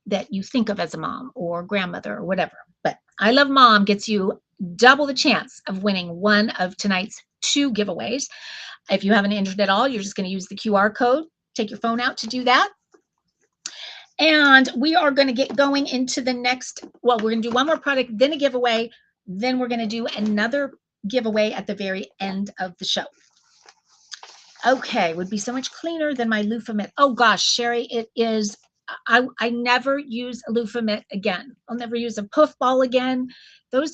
that you think of as a mom or grandmother or whatever. But I love mom gets you double the chance of winning one of tonight's 2 giveaways. If you haven't entered at all, you're just going to use the QR code. Take your phone out to do that. And we are going to get going into the next, well, we're going to do one more product, then a giveaway, then we're going to do another giveaway at the very end of the show. Okay, would be so much cleaner than my loofah mitt. Oh gosh, Sherry, it is, I never use a loofah mitt again. I'll never use a puff ball again. Those,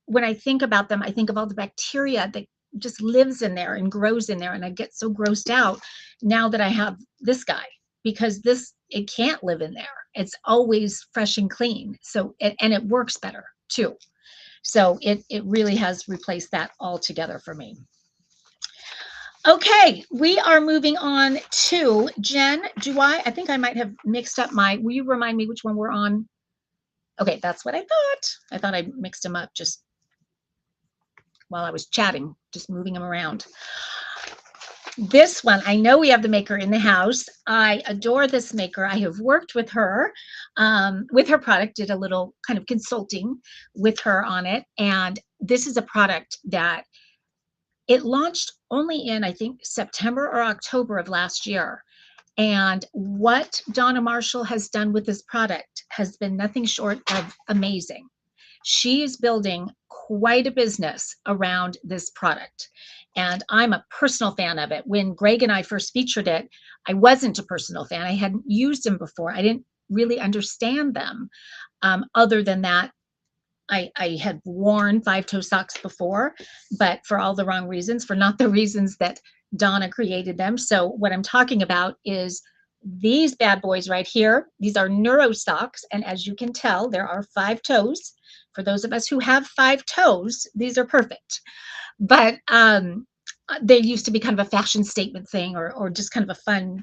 when I think about them, I think of all the bacteria that just lives in there and grows in there. And I get so grossed out now that I have this guy, because it can't live in there. It's always fresh and clean. So, and it works better too. So it really has replaced that altogether for me. Okay, we are moving on to Jen. I think I might have mixed up will you remind me which one we're on? Okay, that's what I thought. I thought I mixed them up just while I was chatting, just moving them around. This one, I know we have the maker in the house. I adore this maker. I have worked with her product, did a little kind of consulting with her on it. And this is a product that it launched only in, I think, September or October of last year. And what Donna Marshall has done with this product has been nothing short of amazing. She is building quite a business around this product. And I'm a personal fan of it. When Greg and I first featured it, I wasn't a personal fan. I hadn't used them before. I didn't really understand them. Other than that, I had worn 5-toe socks before, but for all the wrong reasons, for not the reasons that Donna created them. So what I'm talking about is these bad boys right here. These are Neuro socks. And as you can tell, there are 5 toes. For those of us who have 5 toes, these are perfect. But they used to be kind of a fashion statement thing, or just kind of a fun,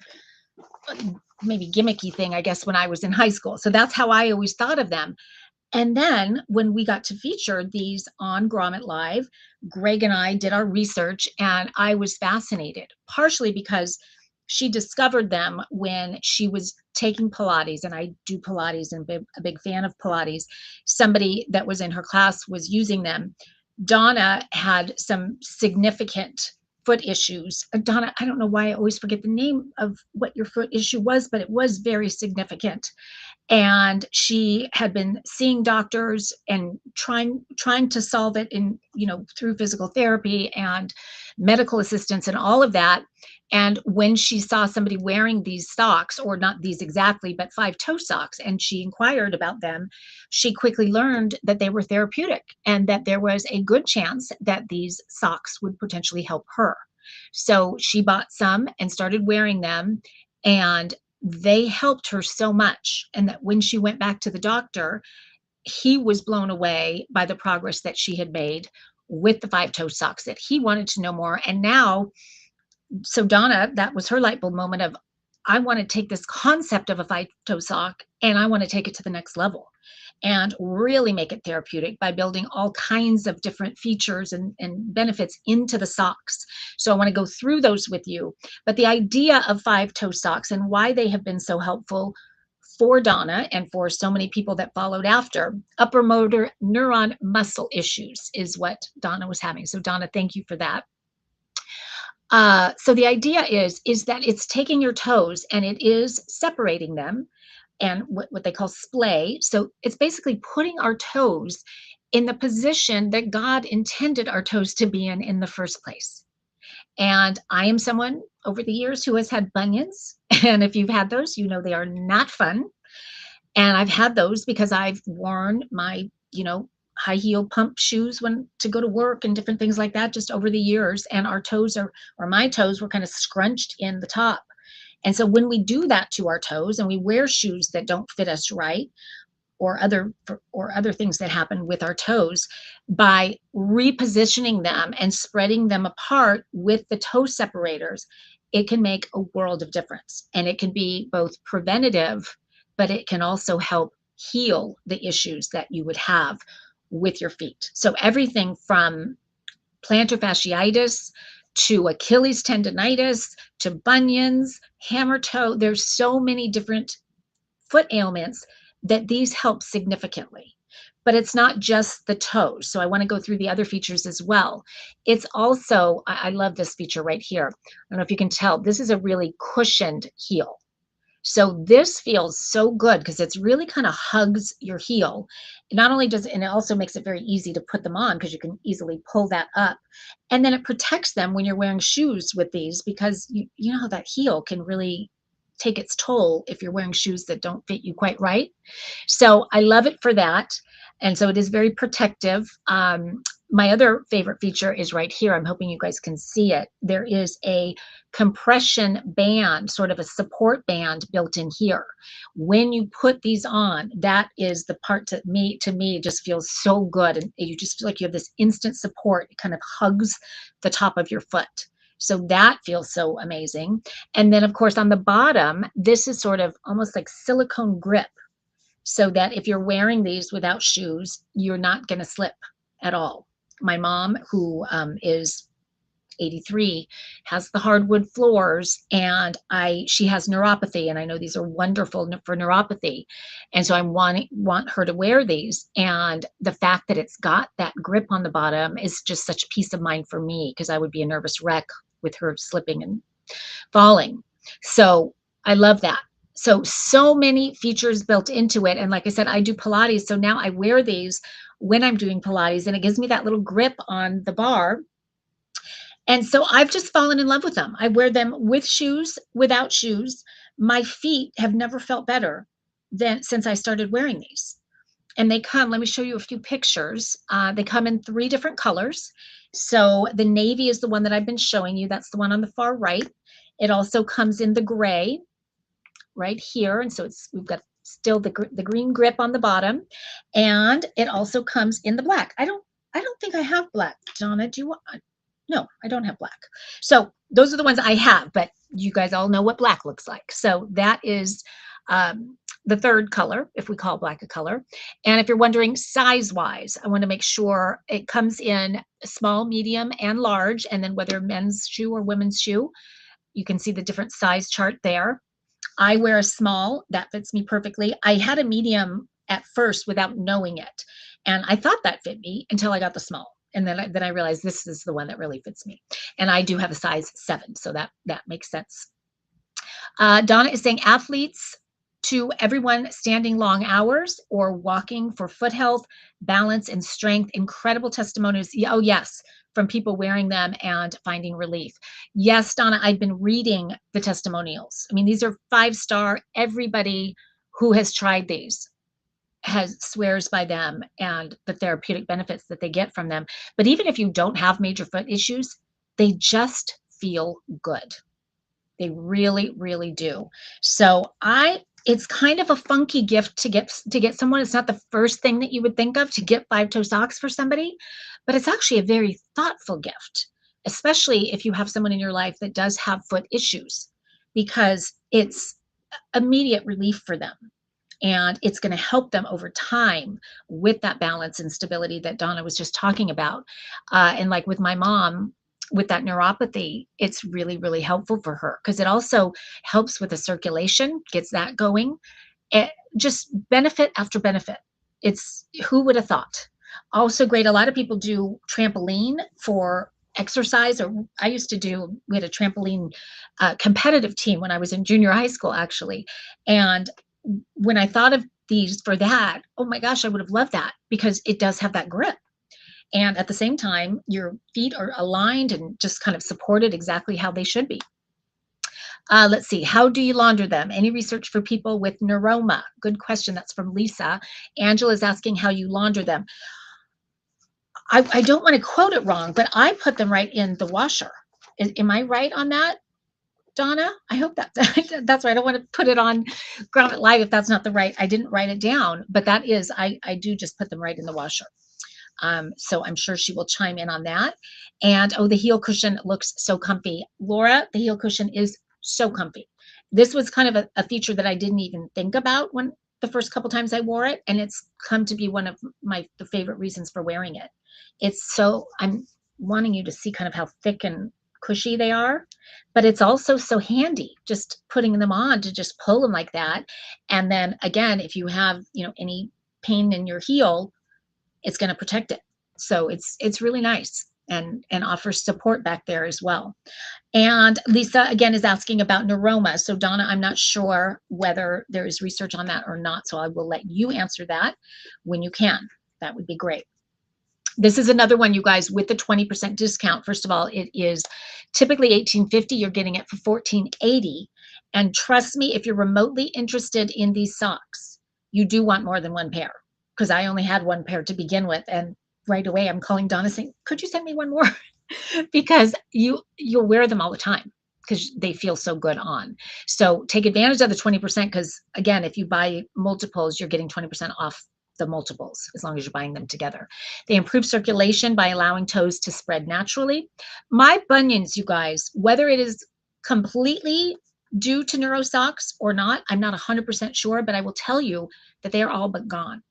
maybe gimmicky thing, I guess, when I was in high school. So that's how I always thought of them. And then when we got to feature these on Grommet Live, Greg and I did our research, and I was fascinated, partially because she discovered them when she was taking Pilates, and I do Pilates and a big fan of Pilates. Somebody that was in her class was using them. Donna had some significant foot issues. Donna, I don't know why I always forget the name of what your foot issue was, but it was very significant. And she had been seeing doctors and trying to solve it through physical therapy and medical assistance and all of that. And when she saw somebody wearing these socks, or not these exactly, but 5-toe socks, and she inquired about them, she quickly learned that they were therapeutic and that there was a good chance that these socks would potentially help her. So she bought some and started wearing them, and they helped her so much. And that when she went back to the doctor, he was blown away by the progress that she had made with the 5-toe socks, that he wanted to know more. And now, so Donna, that was her light bulb moment of, I want to take this concept of a 5-toe sock and I want to take it to the next level and really make it therapeutic by building all kinds of different features and benefits into the socks. So I want to go through those with you. But the idea of 5-toe socks and why they have been so helpful for Donna and for so many people that followed after, upper motor neuron muscle issues is what Donna was having. So Donna, thank you for that. So the idea is that it's taking your toes and it is separating them, and what they call splay. So it's basically putting our toes in the position that God intended our toes to be in the first place. And I am someone over the years who has had bunions. And if you've had those, you know they are not fun. And I've had those because I've worn my, high heel pump shoes when to go to work and different things like that just over the years. And our toes or my toes were kind of scrunched in the top. And so when we do that to our toes and we wear shoes that don't fit us right, or other things that happen with our toes, by repositioning them and spreading them apart with the toe separators, it can make a world of difference. And it can be both preventative, but it can also help heal the issues that you would have with your feet. So everything from plantar fasciitis to Achilles tendonitis to bunions, hammer toe, there's so many different foot ailments that these help significantly. But it's not just the toes. So I want to go through the other features as well. It's also, I love this feature right here. I don't know if you can tell, this is a really cushioned heel. So this feels so good because it's really kind of hugs your heel. Not only does it, and it also makes it very easy to put them on because you can easily pull that up. And then it protects them when you're wearing shoes with these, because you know how that heel can really take its toll if you're wearing shoes that don't fit you quite right. So I love it for that. And so it is very protective. My other favorite feature is right here. I'm hoping you guys can see it. There is a compression band, sort of a support band built in here. When you put these on, that is the part to me just feels so good. And you just feel like you have this instant support. It kind of hugs the top of your foot. So that feels so amazing. And then of course on the bottom, this is sort of almost like silicone grip, so that if you're wearing these without shoes, you're not going to slip at all. My mom, who is 83, has the hardwood floors, and she has neuropathy, and I know these are wonderful for neuropathy, and so I want her to wear these. And the fact that it's got that grip on the bottom is just such peace of mind for me, because I would be a nervous wreck with her slipping and falling. So I love that. So many features built into it. And like I said, I do Pilates. So now I wear these when I'm doing Pilates, and it gives me that little grip on the bar. And so I've just fallen in love with them. I wear them with shoes, without shoes. My feet have never felt better than since I started wearing these. And they come, let me show you a few pictures. They come in 3 different colors. So the navy is the one that I've been showing you. That's the one on the far right. It also comes in the gray right here. And so we've got still the green grip on the bottom. And it also comes in the black. I don't think I have black. Donna, do you want? No, I don't have black. So those are the ones I have, but you guys all know what black looks like. So that is the 3rd color, if we call black a color. And if you're wondering size-wise, I want to make sure it comes in small, medium, and large, and then whether men's shoe or women's shoe. You can see the different size chart there. I wear a small. That fits me perfectly. I had a medium at first without knowing it, and I thought that fit me until I got the small. And then I realized this is the one that really fits me. And I do have a size 7, so that makes sense. Donna is saying athletes to everyone standing long hours or walking for foot health, balance, and strength. Incredible testimonies. Oh, yes, from people wearing them and finding relief. Yes, Donna, I've been reading the testimonials. I mean, these are 5-star. Everybody who has tried these swears by them and the therapeutic benefits that they get from them. But even if you don't have major foot issues, they just feel good. They really, really do. So it's kind of a funky gift to get someone. It's not the first thing that you would think of to get 5-toe socks for somebody, but it's actually a very thoughtful gift, especially if you have someone in your life that does have foot issues, because it's immediate relief for them. And it's going to help them over time with that balance and stability that Donna was just talking about. And like with my mom, with that neuropathy, it's really, really helpful for her, because it also helps with the circulation, gets that going. Just benefit after benefit. It's, who would have thought? Also great. A lot of people do trampoline for exercise, or we had a trampoline competitive team when I was in junior high school, actually. And when I thought of these for that, oh my gosh, I would have loved that, because it does have that grip. And at the same time, your feet are aligned and just kind of supported exactly how they should be. Let's see. How do you launder them? Any research for people with neuroma? Good question. That's from Lisa. Angela is asking how you launder them. I don't want to quote it wrong, but I put them right in the washer. Am I right on that, Donna? I hope that's that's right. I don't want to put it on Grommet Live if that's not the right. I didn't write it down, but that is, I do just put them right in the washer. So I'm sure she will chime in on that. And oh, the heel cushion looks so comfy. Laura, the heel cushion is so comfy. This was kind of a feature that I didn't even think about when the first couple times I wore it, and it's come to be one of the favorite reasons for wearing it. It's so, I'm wanting you to see kind of how thick and cushy they are, but it's also so handy just putting them on to just pull them like that. And then again, if you have, any pain in your heel, it's going to protect it. So it's really nice and offers support back there as well. And Lisa again is asking about neuroma. So Donna, I'm not sure whether there is research on that or not. So I will let you answer that when you can. That would be great. This is another one, you guys, with the 20% discount. First of all, it is typically $18.50. You're getting it for $14.80. And trust me, if you're remotely interested in these socks, you do want more than one pair, because I only had one pair to begin with. And right away, I'm calling Donna saying, could you send me one more? Because you'll wear them all the time because they feel so good on. So take advantage of the 20%, because again, if you buy multiples, you're getting 20% off the multiples as long as you're buying them together. They improve circulation by allowing toes to spread naturally. My bunions, you guys, whether it is completely due to neuro socks or not, I'm not 100% sure, but I will tell you that they are all but gone.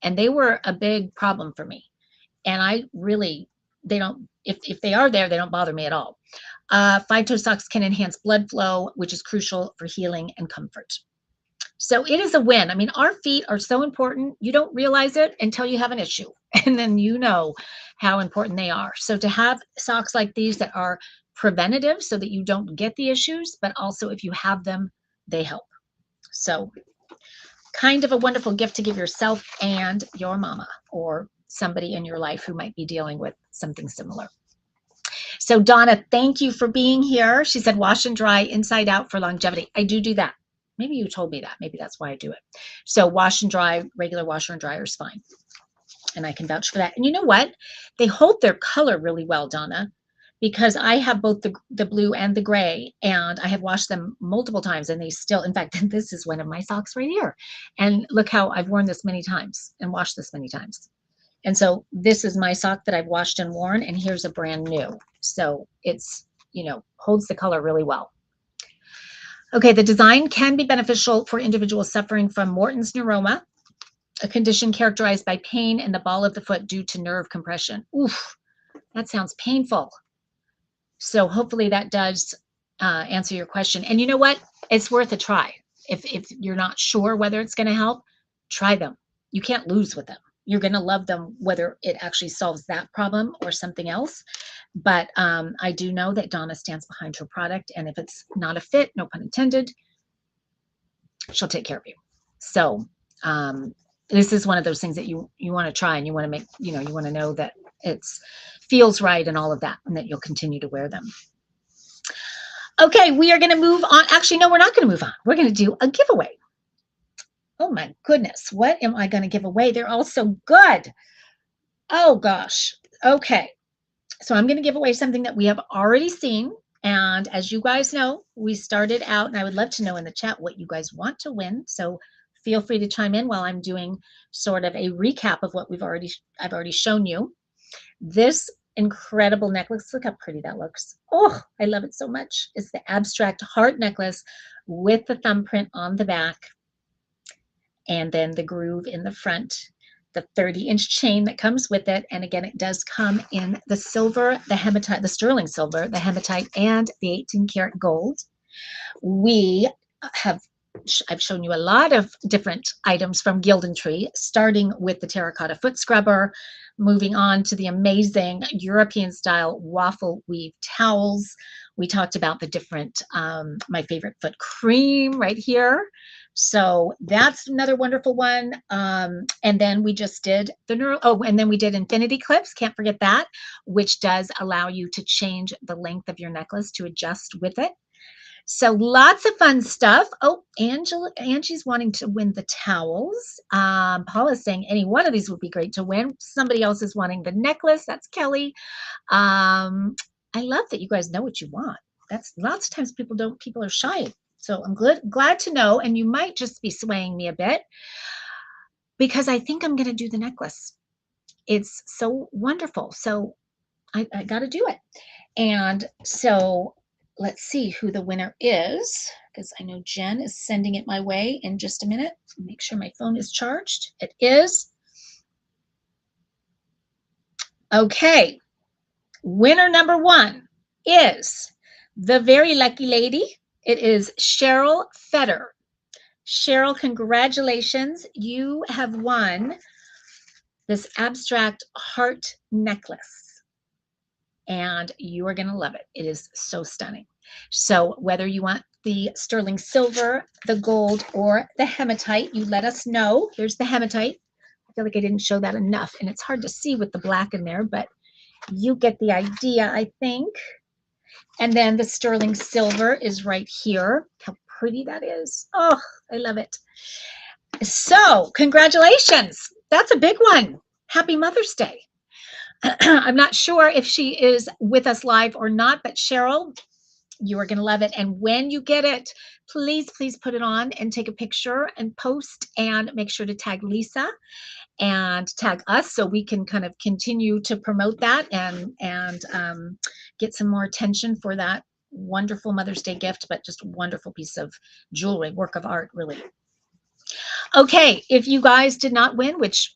And they were a big problem for me. And I really, they don't, if they are there, they don't bother me at all. 5-toe socks can enhance blood flow, which is crucial for healing and comfort. So it is a win. I mean, our feet are so important. You don't realize it until you have an issue, and then you know how important they are. So to have socks like these that are preventative so that you don't get the issues, but also if you have them, they help. So kind of a wonderful gift to give yourself and your mama or somebody in your life who might be dealing with something similar. So Donna, thank you for being here. She said wash and dry inside out for longevity. I do that. Maybe you told me that. Maybe that's why I do it. So wash and dry, regular washer and dryer is fine. And I can vouch for that. And you know what? They hold their color really well, Donna, because I have both the blue and the gray, and I have washed them multiple times, and they still, in fact, this is one of my socks right here. And look how I've worn this many times and washed this many times. And so this is my sock that I've washed and worn, and here's a brand new. So it's, holds the color really well. Okay, the design can be beneficial for individuals suffering from Morton's neuroma, a condition characterized by pain in the ball of the foot due to nerve compression. Oof, that sounds painful. So hopefully that does answer your question. And you know what? It's worth a try. If you're not sure whether it's going to help, try them. You can't lose with them. You're going to love them, whether it actually solves that problem or something else. But I do know that Donna stands behind her product. And if it's not a fit, no pun intended, she'll take care of you. So this is one of those things that you want to try, and you want to make, you want to know that it's feels right and all of that, and that you'll continue to wear them. Okay, we are going to move on. Actually, no, we're not going to move on. We're going to do a giveaway. Oh my goodness, what am I going to give away? They're all so good. Oh gosh. Okay. So I'm going to give away something that we have already seen. And as you guys know, we started out, and I would love to know in the chat what you guys want to win. So feel free to chime in while I'm doing sort of a recap of what I've already shown you. This incredible necklace, look how pretty that looks. Oh, I love it so much. It's the abstract heart necklace with the thumbprint on the back, and then the groove in the front, the 30-inch chain that comes with it. And again, it does come in the silver, the hematite, the sterling silver, the hematite, and the 18-karat gold. I've shown you a lot of different items from Gildan, starting with the terracotta foot scrubber, moving on to the amazing European-style waffle weave towels. We talked about the different, my favorite foot cream right here. So that's another wonderful one. And then we just did and then we did infinity clips. Can't forget that, which does allow you to change the length of your necklace to adjust with it. So lots of fun stuff. Oh, Angie's wanting to win the towels. Paula's saying any one of these would be great to win. Somebody else is wanting the necklace. That's Kelly. I love that you guys know what you want. That's lots of times people are shy. So I'm glad to know. And you might just be swaying me a bit because I think I'm going to do the necklace. It's so wonderful. So I got to do it. And so let's see who the winner is, because I know Jen is sending it my way in just a minute. Make sure my phone is charged. It is. Okay. Winner number 1 is the very lucky lady. It is Cheryl Fetter. Cheryl, congratulations. You have won this abstract heart necklace, and you are going to love it. It is so stunning. So whether you want the sterling silver, the gold, or the hematite, you let us know. Here's the hematite. I feel like I didn't show that enough, and it's hard to see with the black in there, but you get the idea, I think. And then the sterling silver is right here. How pretty that is. Oh, I love it. So congratulations. That's a big one. Happy Mother's Day. I'm not sure if she is with us live or not, but Cheryl, you are going to love it. And when you get it, please put it on and take a picture and post, and make sure to tag Lisa and tag us so we can kind of continue to promote that and get some more attention for that wonderful Mother's Day gift, but just a wonderful piece of jewelry, work of art, really. Okay, if you guys did not win, which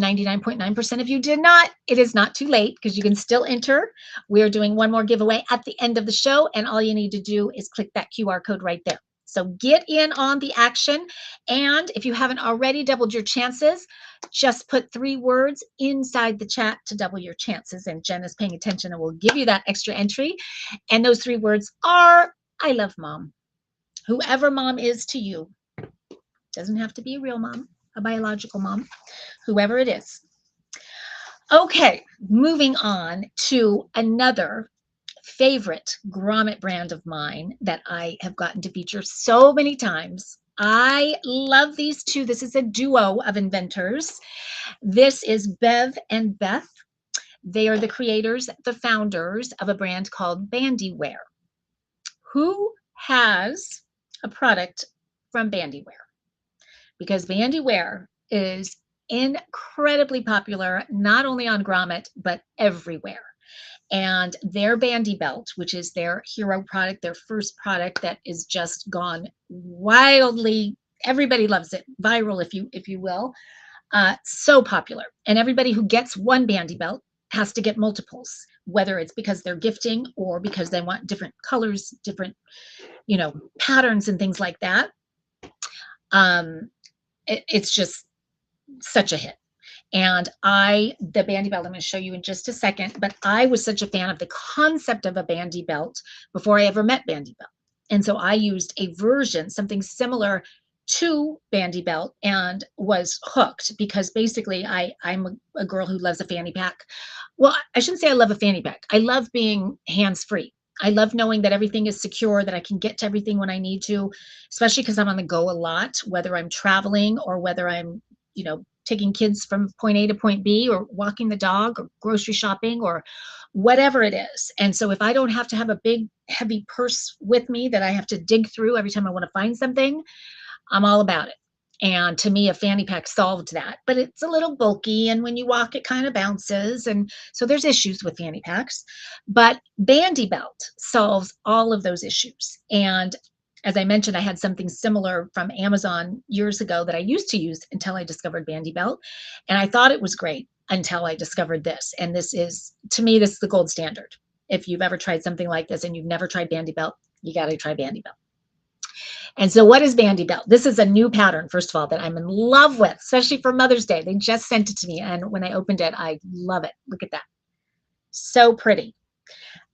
99.9% of you did not, it is not too late because you can still enter. We are doing one more giveaway at the end of the show, and all you need to do is click that QR code right there. So get in on the action. And if you haven't already doubled your chances, just put 3 words inside the chat to double your chances. And Jen is paying attention and will give you that extra entry. And those 3 words are, I love mom. Whoever mom is to you. Doesn't have to be a real mom, a biological mom, whoever it is. Okay, moving on to another favorite grommet brand of mine that I have gotten to feature so many times. I love these two. This is a duo of inventors. This is Bev and Beth. They are the creators, the founders of a brand called Bandyware. Who has a product from Bandyware? Because Bandyware is incredibly popular, not only on Grommet, but everywhere. And their Bandy Belt, which is their hero product, their first product that is just gone wildly, everybody loves it, viral, if you will, so popular. And everybody who gets one Bandy Belt has to get multiples, whether it's because they're gifting or because they want different colors, different, patterns and things like that. It's just such a hit. And the Bandy Belt, I'm going to show you in just a second, but I was such a fan of the concept of a Bandy Belt before I ever met Bandy Belt. And so I used a version, something similar to Bandy Belt, and was hooked because basically I'm a girl who loves a fanny pack. Well, I shouldn't say I love a fanny pack. I love being hands-free. I love knowing that everything is secure, that I can get to everything when I need to, especially because I'm on the go a lot, whether I'm traveling or whether I'm, taking kids from point A to point B, or walking the dog, or grocery shopping, or whatever it is. And so if I don't have to have a big, heavy purse with me that I have to dig through every time I want to find something, I'm all about it. And to me, a fanny pack solved that. But it's a little bulky, and when you walk, it kind of bounces. And so there's issues with fanny packs. But Bandy Belt solves all of those issues. And as I mentioned, I had something similar from Amazon years ago that I used to use until I discovered Bandy Belt. And I thought it was great until I discovered this. And this is, to me, this is the gold standard. If you've ever tried something like this and you've never tried Bandy Belt, you got to try Bandy Belt. And so what is Bandy Belt? This is a new pattern, first of all, that I'm in love with, especially for Mother's Day. They just sent it to me. And when I opened it, I love it. Look at that. So pretty.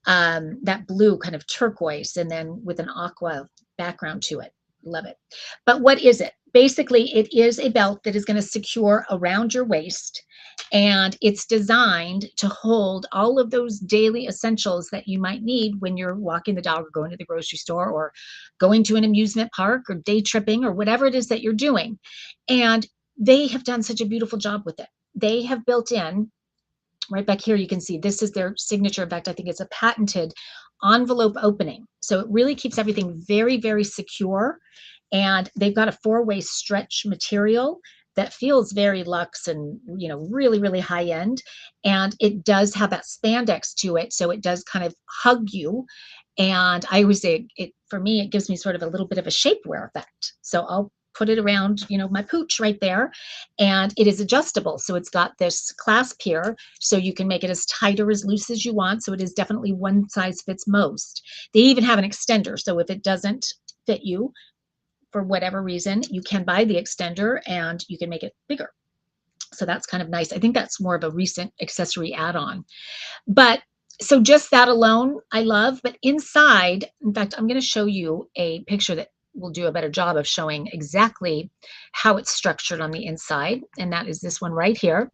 That blue kind of turquoise, and then with an aqua background to it. Love it. But what is it? Basically, it is a belt that is going to secure around your waist, And it's designed to hold all of those daily essentials that you might need when you're walking the dog or going to the grocery store or going to an amusement park or day tripping or whatever it is that you're doing. And they have done such a beautiful job with it. They have built in, right back here, you can see this is their signature. In fact, I think it's a patented envelope opening. So it really keeps everything very, very secure. And they've got a 4-way stretch material that feels very luxe and, really, really high end. And it does have that spandex to it. So it does kind of hug you. And I always say for me, it gives me sort of a little bit of a shapewear effect. So I'll put it around, my pooch right there. And it is adjustable. So it's got this clasp here, so you can make it as tight or as loose as you want. So it is definitely one size fits most. They even have an extender. So if it doesn't fit you for whatever reason, you can buy the extender and you can make it bigger. So that's kind of nice. I think that's more of a recent accessory add-on. But so just that alone, I love. But inside, in fact, I'm going to show you a picture that will do a better job of showing exactly how it's structured on the inside. And that is this one right here.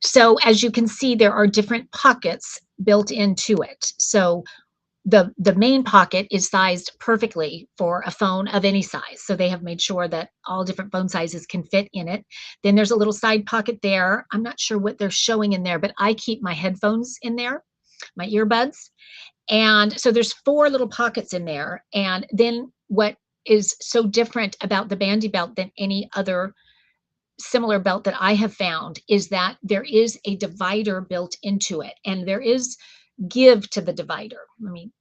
So as you can see, there are different pockets built into it. So the main pocket is sized perfectly for a phone of any size. So they have made sure that all different phone sizes can fit in it. Then there's a little side pocket there. I'm not sure what they're showing in there, but I keep my headphones in there, my earbuds. And so there's 4 little pockets in there. And then what is so different about the Bandy belt than any other similar belt that I have found is that there is a divider built into it, and there is give to the divider. Let me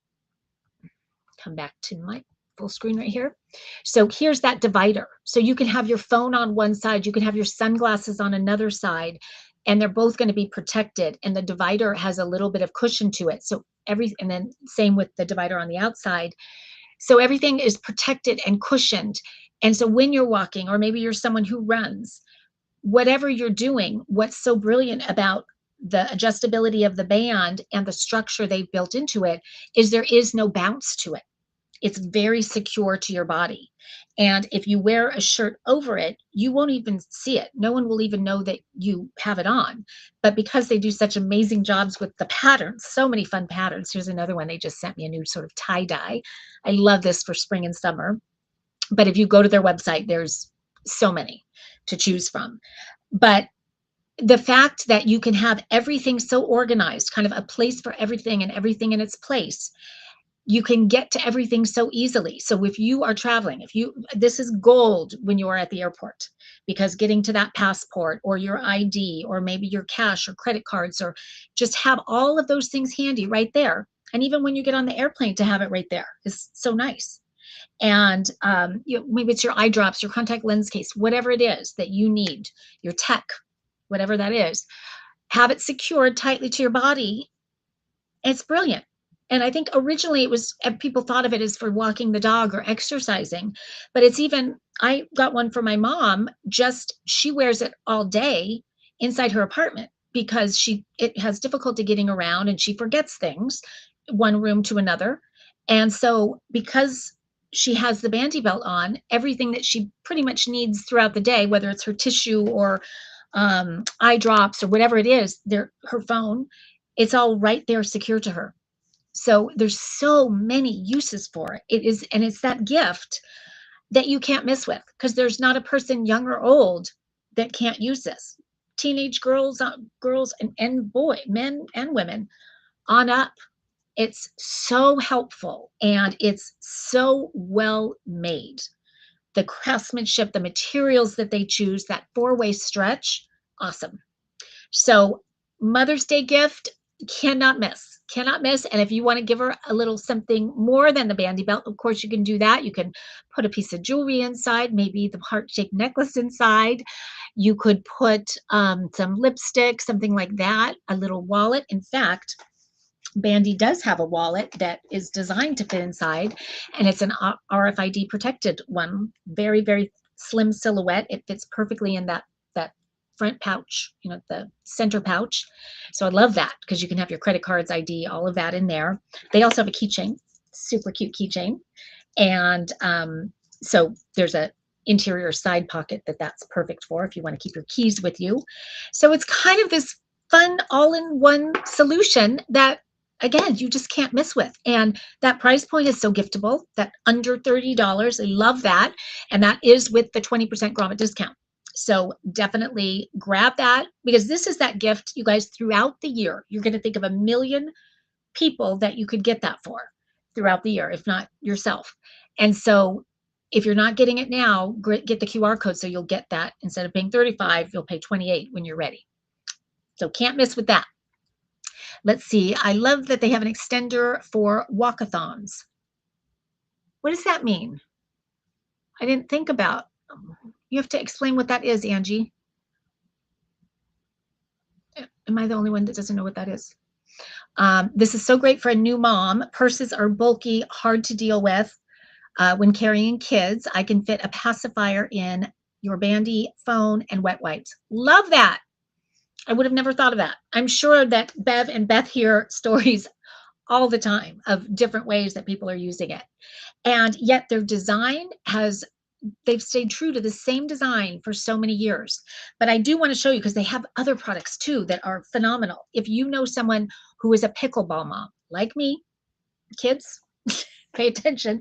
come back to my full screen right here. So here's that divider. So you can have your phone on one side, you can have your sunglasses on another side, and they're both going to be protected. And the divider has a little bit of cushion to it. So and then same with the divider on the outside. So everything is protected and cushioned. And so when you're walking, or maybe you're someone who runs, whatever you're doing, what's so brilliant about the adjustability of the band and the structure they've built into it is there is no bounce to it. It's very secure to your body. And if you wear a shirt over it, you won't even see it. No one will even know that you have it on. But because they do such amazing jobs with the patterns, so many fun patterns. Here's another one. They just sent me a new sort of tie-dye. I love this for spring and summer. But if you go to their website, there's so many to choose from. But the fact that you can have everything so organized, kind of a place for everything and everything in its place, you can get to everything so easily. So if you are traveling, this is gold when you are at the airport, because getting to that passport or your ID or maybe your cash or credit cards, or just have all of those things handy right there. And even when you get on the airplane, to have it right there is so nice. And maybe it's your eye drops, your contact lens case, whatever it is that you need, your tech, whatever that is, have it secured tightly to your body. It's brilliant. And I think originally people thought of it as for walking the dog or exercising, but I got one for my mom. She wears it all day inside her apartment because it has difficulty getting around and she forgets things one room to another. And so because she has the Bandy belt on, everything that she pretty much needs throughout the day, whether it's her tissue or eye drops or whatever it is, her phone, it's all right there secure to her. So there's so many uses for it. It's that gift that you can't miss with, because there's not a person, young or old, that can't use this. Teenage girls and men and women on up. It's so helpful and it's so well made. The craftsmanship, the materials that they choose, that 4-way stretch, awesome. So Mother's Day gift, cannot miss. And if you want to give her a little something more than the Bandy belt, of course you can do that. You can put a piece of jewelry inside, maybe the heart-shaped necklace inside. You could put some lipstick, something like that, a little wallet. In fact, Bandy does have a wallet that is designed to fit inside, and it's an RFID protected one. Very, very slim silhouette. It fits perfectly in that front pouch, the center pouch. So I love that, because you can have your credit cards, ID, all of that in there. They also have a keychain, super cute keychain. And so there's a interior side pocket that's perfect for if you want to keep your keys with you. So it's kind of this fun all-in-one solution that, again, you just can't miss with. And that price point is so giftable, that under $30. I love that. And that is with the 20% grommet discount. So definitely grab that, because this is that gift, you guys, throughout the year. You're going to think of a million people that you could get that for throughout the year, if not yourself. And so if you're not getting it now, get the QR code so you'll get that. Instead of paying $35, you'll pay $28 when you're ready. So can't miss with that. Let's see. I love that they have an extender for walkathons. What does that mean? I didn't think about. You have to explain what that is, Angie. Am I the only one that doesn't know what that is? This is so great for a new mom. Purses are bulky, hard to deal with when carrying kids. I can fit a pacifier in your bandy, phone, and wet wipes. Love that. I would have never thought of that. I'm sure that Bev and Beth hear stories all the time of different ways that people are using it. And yet their design they've stayed true to the same design for so many years. But I do want to show you, because they have other products too that are phenomenal. If you know someone who is a pickleball mom, like me, kids, pay attention.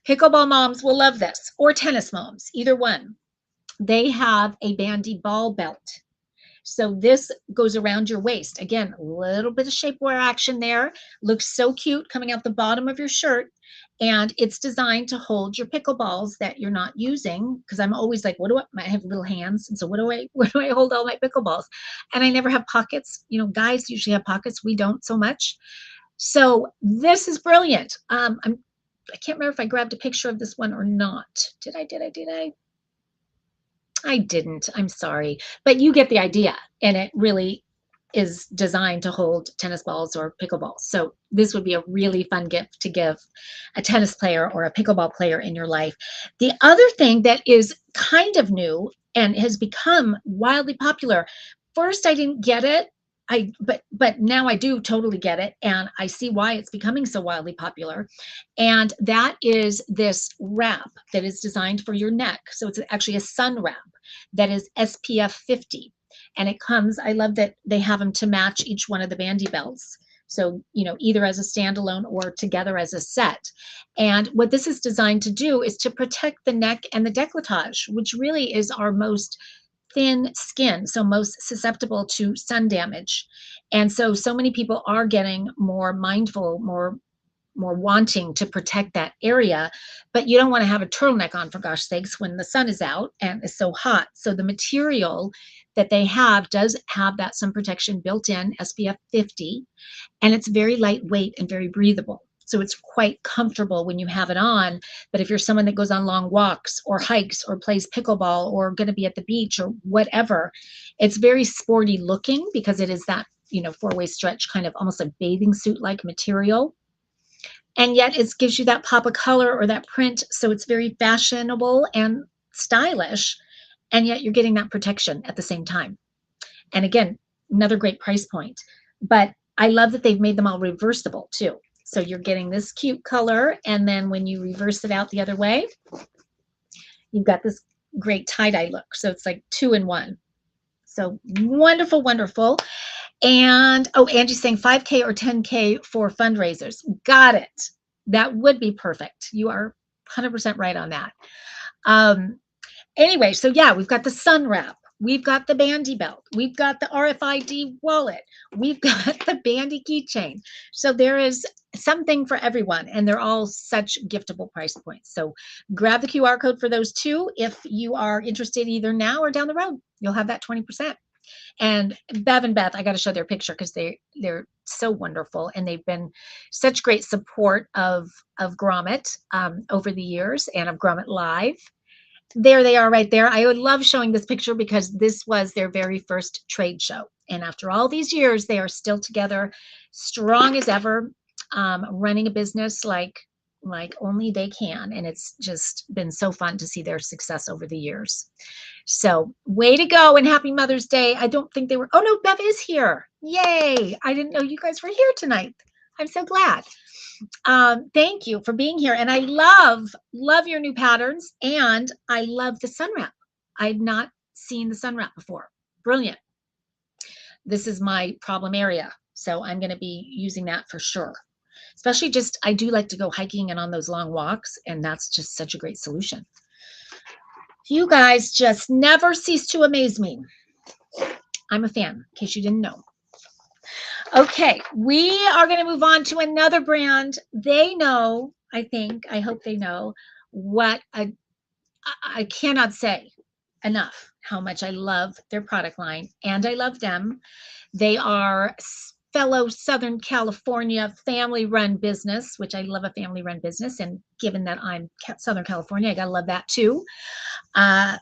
Pickleball moms will love this, or tennis moms, either one. They have a bandy ball belt. So this goes around your waist. Again, a little bit of shapewear action there. Looks so cute coming out the bottom of your shirt. And it's designed to hold your pickleballs that you're not using. Because I'm always like, I have little hands. And so where do I hold all my pickleballs? And I never have pockets. You know, guys usually have pockets. We don't so much. So this is brilliant. I can't remember if I grabbed a picture of this one or not. Did I? I didn't. I'm sorry. But you get the idea. And it really is designed to hold tennis balls or pickleballs. So this would be a really fun gift to give a tennis player or a pickleball player in your life. The other thing that is kind of new and has become wildly popular. First, I didn't get it. But now I do totally get it, and I see why it's becoming so wildly popular. And that is this wrap that is designed for your neck. So it's actually a sun wrap that is SPF 50. And it comes, I love that they have them to match each one of the bandy belts. So, you know, either as a standalone or together as a set. And what this is designed to do is to protect the neck and the décolletage, which really is our most thin skin, so most susceptible to sun damage. And so many people are getting more mindful, more wanting to protect that area, but you don't want to have a turtleneck on, for gosh sakes, when the sun is out and it's so hot. So the material that they have does have that sun protection built in, SPF 50, and it's very lightweight and very breathable. So it's quite comfortable when you have it on. But if you're someone that goes on long walks or hikes or plays pickleball or going to be at the beach or whatever, it's very sporty looking, because it is that, you know, four-way stretch, kind of almost a bathing suit-like material. And yet it gives you that pop of color or that print. So it's very fashionable and stylish. And yet you're getting that protection at the same time. And again, another great price point. But I love that they've made them all reversible too. So you're getting this cute color, and then when you reverse it out the other way, you've got this great tie-dye look. So it's like 2 in 1. So wonderful, wonderful. And, oh, Angie's saying 5K or 10K for fundraisers. Got it. That would be perfect. You are 100% right on that. Anyway, so yeah, we've got the sun wrap. We've got the bandy belt. We've got the RFID wallet. We've got the bandy keychain. So there is something for everyone, and they're all such giftable price points. So grab the QR code for those two if you are interested, either now or down the road. You'll have that 20%. And Bev and Beth, I got to show their picture because they're so wonderful, and they've been such great support of Grommet over the years, and of Grommet Live. There they are right there. I would love showing this picture because this was their very first trade show. And after all these years, they are still together, strong as ever, running a business like only they can. And it's just been so fun to see their success over the years. So way to go, and happy Mother's Day. I don't think they were, oh no, Bev is here. Yay. I didn't know you guys were here tonight. I'm so glad. Thank you for being here. And I love your new patterns. And I love the sun wrap. I've not seen the sun wrap before. Brilliant. This is my problem area. So I'm going to be using that for sure. Especially just, I do like to go hiking and on those long walks. And that's just such a great solution. You guys just never cease to amaze me. I'm a fan, in case you didn't know. Okay, we are going to move on to another brand. They know, I hope they know what I cannot say enough how much I love their product line, and I love them. They are fellow Southern California family-run business, which I love a family-run business, and given that I'm Southern California, I gotta love that too. Oh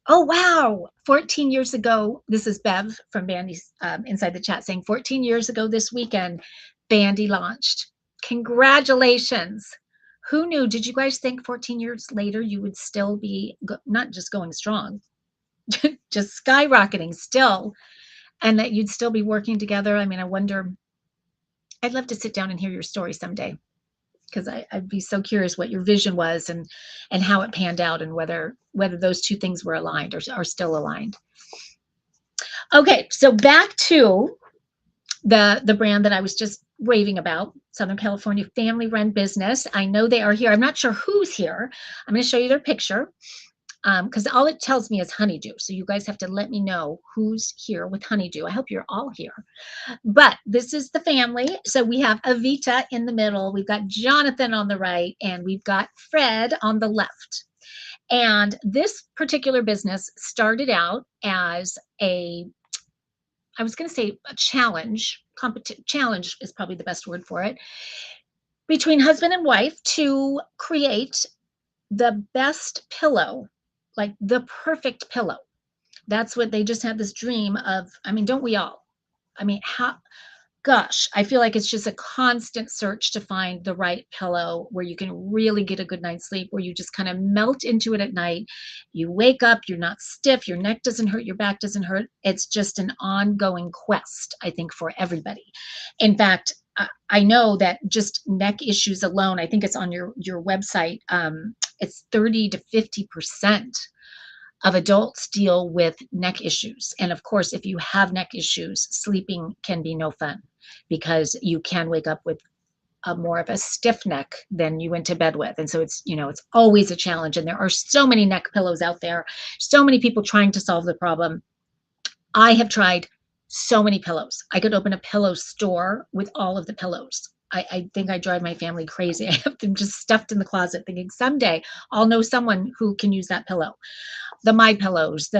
wow, 14 years ago, this is Bev from Bandy's inside the chat saying 14 years ago this weekend, Bandy launched. Congratulations. Who knew? Did you guys think 14 years later you would still be not just going strong, just skyrocketing still, and that you'd still be working together? I mean, I wonder, I'd love to sit down and hear your story someday, because I'd be so curious what your vision was and how it panned out, and whether those two things were aligned or are still aligned. Okay, so back to the brand that I was just raving about, Southern California family-run business. I know they are here. I'm not sure who's here. I'm going to show you their picture, because all it tells me is Honeydew. So you guys have to let me know who's here with Honeydew. I hope you're all here. But this is the family. So we have Avita in the middle. We've got Jonathan on the right, and we've got Fred on the left. And this particular business started out as I was going to say a challenge. Challenge is probably the best word for it, between husband and wife to create the best pillow, like the perfect pillow. That's what they just had this dream of. I mean, don't we all? I mean, gosh, I feel like it's just a constant search to find the right pillow where you can really get a good night's sleep, where you just kind of melt into it at night. You wake up, you're not stiff, your neck doesn't hurt, your back doesn't hurt. It's just an ongoing quest, I think, for everybody. In fact, I know that just neck issues alone, I think it's on your website, it's 30 to 50% of adults deal with neck issues. And of course, if you have neck issues, sleeping can be no fun, because you can wake up with more of a stiff neck than you went to bed with. And so it's, it's always a challenge. And there are so many neck pillows out there, so many people trying to solve the problem. I have tried so many pillows. I could open a pillow store with all of the pillows. I think I drive my family crazy. I have them just stuffed in the closet, thinking someday I'll know someone who can use that pillow. The My Pillows,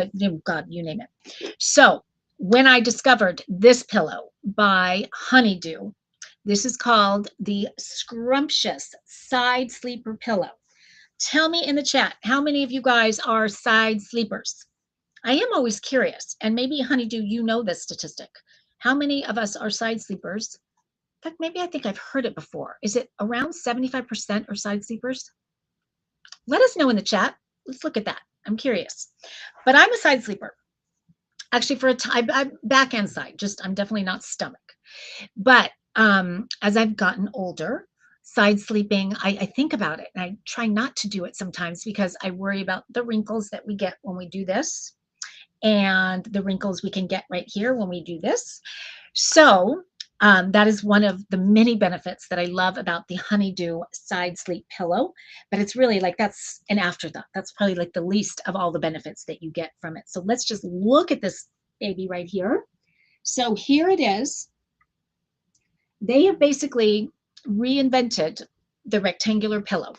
God, you name it. So when I discovered this pillow by Honeydew, this is called the Scrumptious Side Sleeper Pillow. Tell me in the chat, how many of you guys are side sleepers? I am always curious, and maybe Honeydew, you know this statistic. How many of us are side sleepers? In fact, maybe I think I've heard it before. Is it around 75% are side sleepers? Let us know in the chat. Let's look at that. I'm curious. But I'm a side sleeper. Actually, for a time, I'm back end side. I'm definitely not stomach. But as I've gotten older, side sleeping, I think about it. And I try not to do it sometimes, because I worry about the wrinkles that we get when we do this, and the wrinkles we can get right here when we do this. So that is one of the many benefits that I love about the Honeydew side sleep pillow. But it's really like, that's an afterthought. That's probably like the least of all the benefits that you get from it. So let's just look at this baby right here. So here it is. They have basically reinvented the rectangular pillow.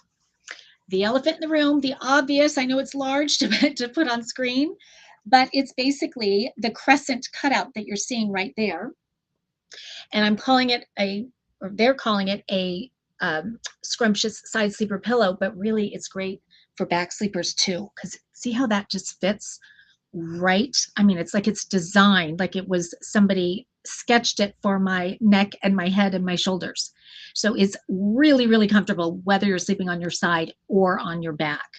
The elephant in the room, the obvious, I know it's large to put on screen, but it's basically the crescent cutout that you're seeing right there. And I'm calling it or they're calling it a scrumptious side sleeper pillow, but really it's great for back sleepers too, because see how that just fits right? I mean, it's like it's designed like it was somebody sketched it for my neck and my head and my shoulders. So it's really, really comfortable, whether you're sleeping on your side or on your back.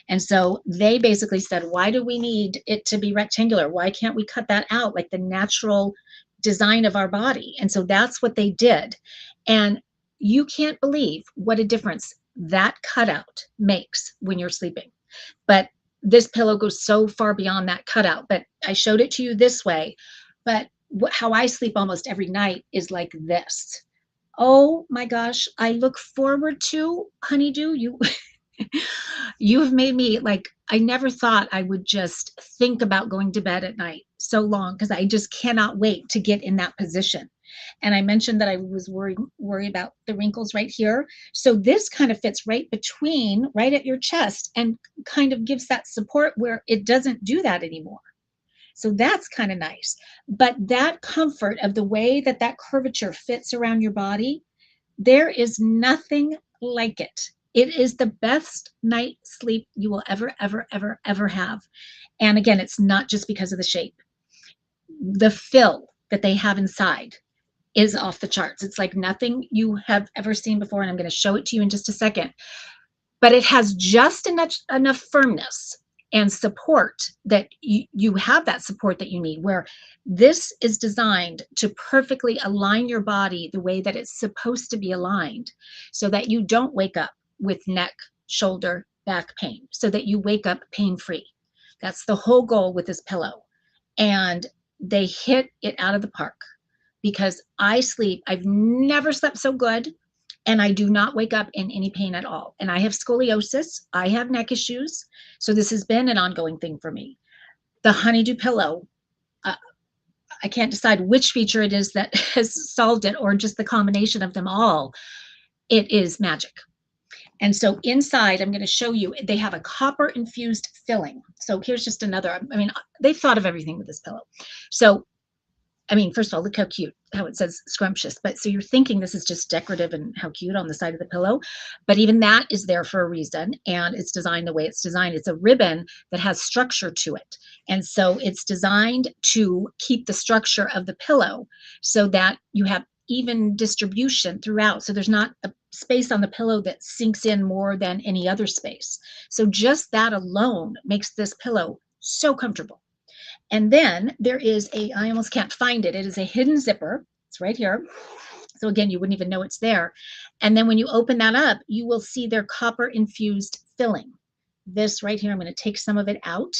And so they basically said, why do we need it to be rectangular? Why can't we cut that out? Like the natural design of our body. And so that's what they did. And you can't believe what a difference that cutout makes when you're sleeping. But this pillow goes so far beyond that cutout. But I showed it to you this way. But how I sleep almost every night is like this. Oh my gosh, I look forward to Honeydew. You have made me like, I never thought I would just think about going to bed at night so long because I just cannot wait to get in that position. And I mentioned that I was worried about the wrinkles right here. So this kind of fits right between, right at your chest, and kind of gives that support where it doesn't do that anymore. So that's kind of nice. But that comfort of the way that that curvature fits around your body, there is nothing like it. It is the best night sleep you will ever, ever, ever, ever have. And again, it's not just because of the shape. The fill that they have inside is off the charts. It's like nothing you have ever seen before. And I'm going to show it to you in just a second. But it has just enough firmness and support that you have that support that you need, where this is designed to perfectly align your body the way that it's supposed to be aligned, so that you don't wake up with neck, shoulder, back pain, so that you wake up pain-free. That's the whole goal with this pillow. And they hit it out of the park, because I've never slept so good. And I do not wake up in any pain at all. And I have scoliosis. I have neck issues. So this has been an ongoing thing for me. The Honeydew pillow, I can't decide which feature it is that has solved it, or just the combination of them all. It is magic. And so inside, I'm going to show you, they have a copper infused filling. So here's just another, I mean, they've thought of everything with this pillow. So I mean, first of all, look how cute, how it says scrumptious. But so you're thinking this is just decorative and how cute on the side of the pillow. But even that is there for a reason. And it's designed the way it's designed. It's a ribbon that has structure to it. And so it's designed to keep the structure of the pillow so that you have even distribution throughout. So there's not a space on the pillow that sinks in more than any other space. So just that alone makes this pillow so comfortable. And then there is I almost can't find it. It is a hidden zipper. It's right here. So again, you wouldn't even know it's there. And then when you open that up, you will see their copper infused filling. This right here, I'm going to take some of it out.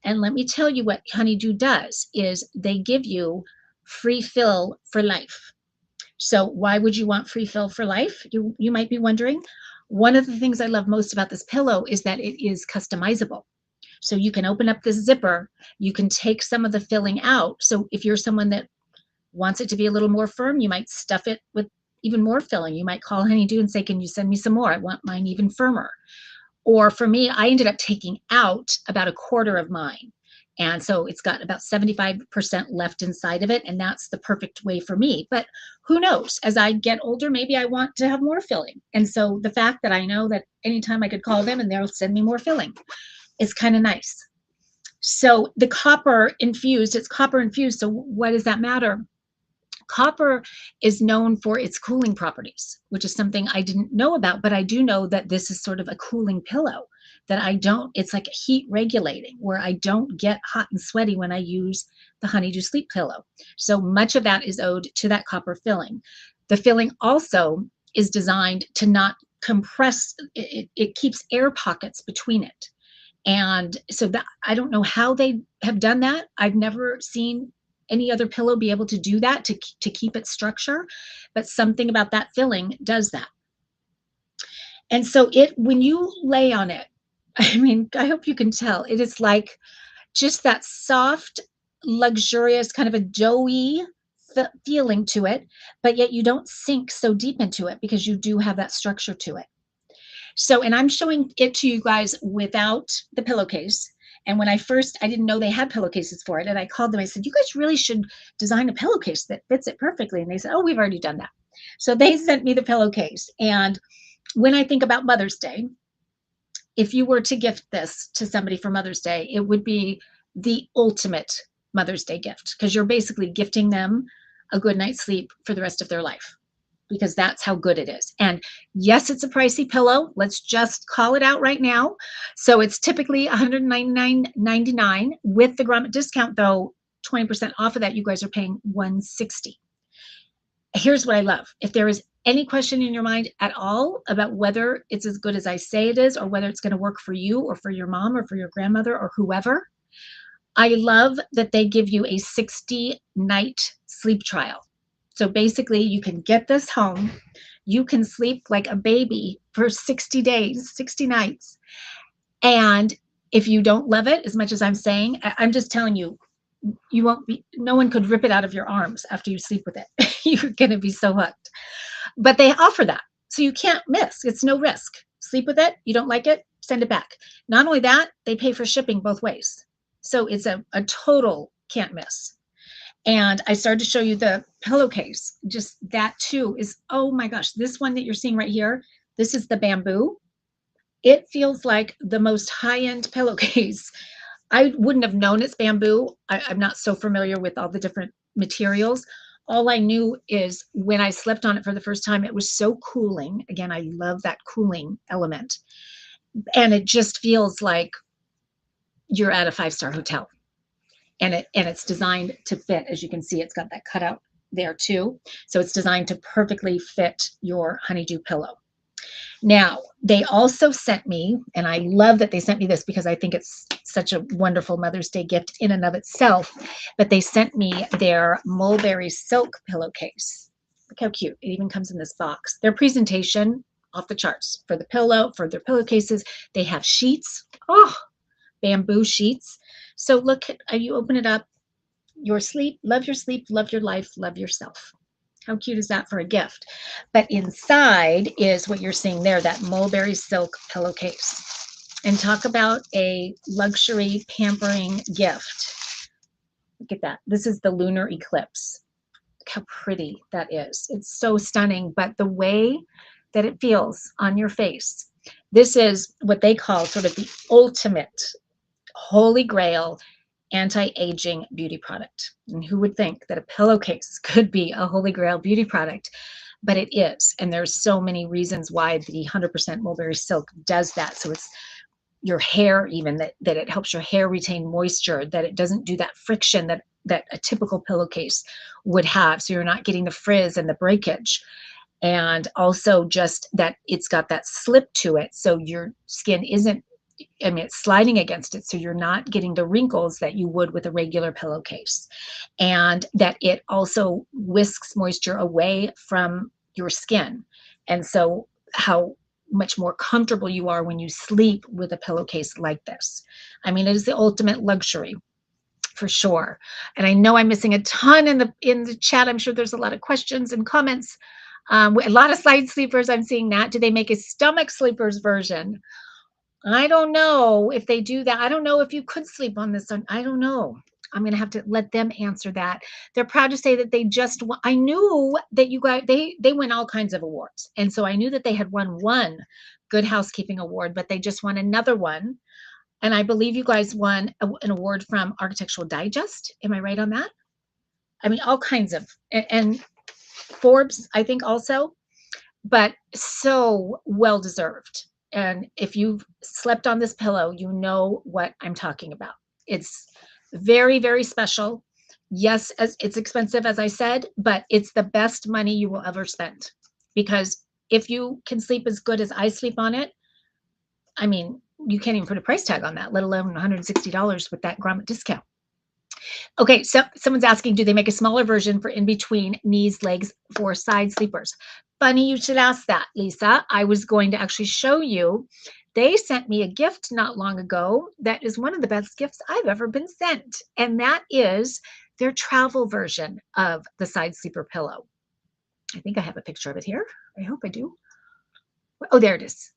And let me tell you what Honeydew does is they give you free fill for life. So why would you want free fill for life? You might be wondering. One of the things I love most about this pillow is that it is customizable. So you can open up this zipper, you can take some of the filling out. So if you're someone that wants it to be a little more firm, you might stuff it with even more filling. You might call Honeydew and say, can you send me some more? I want mine even firmer. Or for me, I ended up taking out about a quarter of mine. And so it's got about 75% left inside of it. And that's the perfect way for me. But who knows, as I get older, maybe I want to have more filling. And so the fact that I know that anytime I could call them and they'll send me more filling, it's kind of nice. So the copper infused, it's copper infused. So what does that matter? Copper is known for its cooling properties, which is something I didn't know about, but I do know that this is sort of a cooling pillow that it's like heat regulating, where I don't get hot and sweaty when I use the Honeydew sleep pillow. So much of that is owed to that copper filling. The filling also is designed to not compress, it keeps air pockets between it. And so that, I don't know how they have done that. I've never seen any other pillow be able to do that, to keep its structure, but something about that filling does that. And so when you lay on it, I mean, I hope you can tell, it is like just that soft, luxurious, kind of a doughy feeling to it, but yet you don't sink so deep into it because you do have that structure to it. So, and I'm showing it to you guys without the pillowcase. And when I didn't know they had pillowcases for it. And I called them, I said, you guys really should design a pillowcase that fits it perfectly. And they said, oh, we've already done that. So they sent me the pillowcase. And when I think about Mother's Day, if you were to gift this to somebody for Mother's Day, it would be the ultimate Mother's Day gift, because you're basically gifting them a good night's sleep for the rest of their life, because that's how good it is. And yes, it's a pricey pillow. Let's just call it out right now. So it's typically $199.99 with the Grommet discount, though, 20% off of that, you guys are paying $160. Here's what I love. If there is any question in your mind at all about whether it's as good as I say it is, or whether it's going to work for you or for your mom or for your grandmother or whoever, I love that they give you a 60-night sleep trial. So basically, you can get this home. You can sleep like a baby for 60 days, 60 nights. And if you don't love it as much as I'm saying, I'm just telling you, you won't be, no one could rip it out of your arms after you sleep with it. You're going to be so hooked. But they offer that. So you can't miss. It's no risk. Sleep with it. You don't like it, send it back. Not only that, they pay for shipping both ways. So it's a total can't miss. And I started to show you the pillowcase. Just that too is, oh my gosh, this one that you're seeing right here, this is the bamboo. It feels like the most high-end pillowcase. I wouldn't have known it's bamboo. I'm not so familiar with all the different materials. All I knew is when I slept on it for the first time, it was so cooling. Again, I love that cooling element. And it just feels like you're at a 5-star hotel. And it's designed to fit. As you can see, it's got that cutout there too. So it's designed to perfectly fit your honeydew pillow. Now, they also sent me, and I love that they sent me this because I think it's such a wonderful Mother's Day gift in and of itself, but they sent me their mulberry silk pillowcase. Look how cute. It even comes in this box. Their presentation, off the charts. For the pillow, for their pillowcases, they have sheets. Oh, bamboo sheets. So look, you open it up, your sleep, love your life, love yourself. How cute is that for a gift? But inside is what you're seeing there, that mulberry silk pillowcase. And talk about a luxury pampering gift. Look at that. This is the lunar eclipse. Look how pretty that is. It's so stunning, but the way that it feels on your face, this is what they call sort of the ultimate holy grail anti-aging beauty product. And who would think that a pillowcase could be a holy grail beauty product? But it is. And there's so many reasons why the 100% mulberry silk does that. So it's your hair, even that it helps your hair retain moisture, that it doesn't do that friction that a typical pillowcase would have. So you're not getting the frizz and the breakage. And also just that it's got that slip to it. So your skin isn't, I mean, it's sliding against it, so you're not getting the wrinkles that you would with a regular pillowcase. And that it also whisks moisture away from your skin. And so how much more comfortable you are when you sleep with a pillowcase like this. I mean, it is the ultimate luxury for sure. And I know I'm missing a ton in the chat. I'm sure there's a lot of questions and comments. A lot of side sleepers, I'm seeing that. Do they make a stomach sleepers version? I don't know if they do that. I don't know if you could sleep on this one. I don't know. I'm going to have to let them answer that. They're proud to say that they just won. I knew that you guys, they win all kinds of awards. And so I knew that they had won one Good Housekeeping Award, but they just won another one. And I believe you guys won an award from Architectural Digest. Am I right on that? I mean, all kinds of, and Forbes, I think also, but so well-deserved. And if you've slept on this pillow, you know what I'm talking about. It's very, very special. Yes, it's expensive, as I said, but it's the best money you will ever spend. Because if you can sleep as good as I sleep on it, I mean, you can't even put a price tag on that, let alone $160 with that grommet discount. Okay, so someone's asking, do they make a smaller version for in between knees, legs for side sleepers? Funny you should ask that, Lisa. I was going to actually show you. They sent me a gift not long ago that is one of the best gifts I've ever been sent. And that is their travel version of the side sleeper pillow. I think I have a picture of it here. I hope I do. Oh, there it is.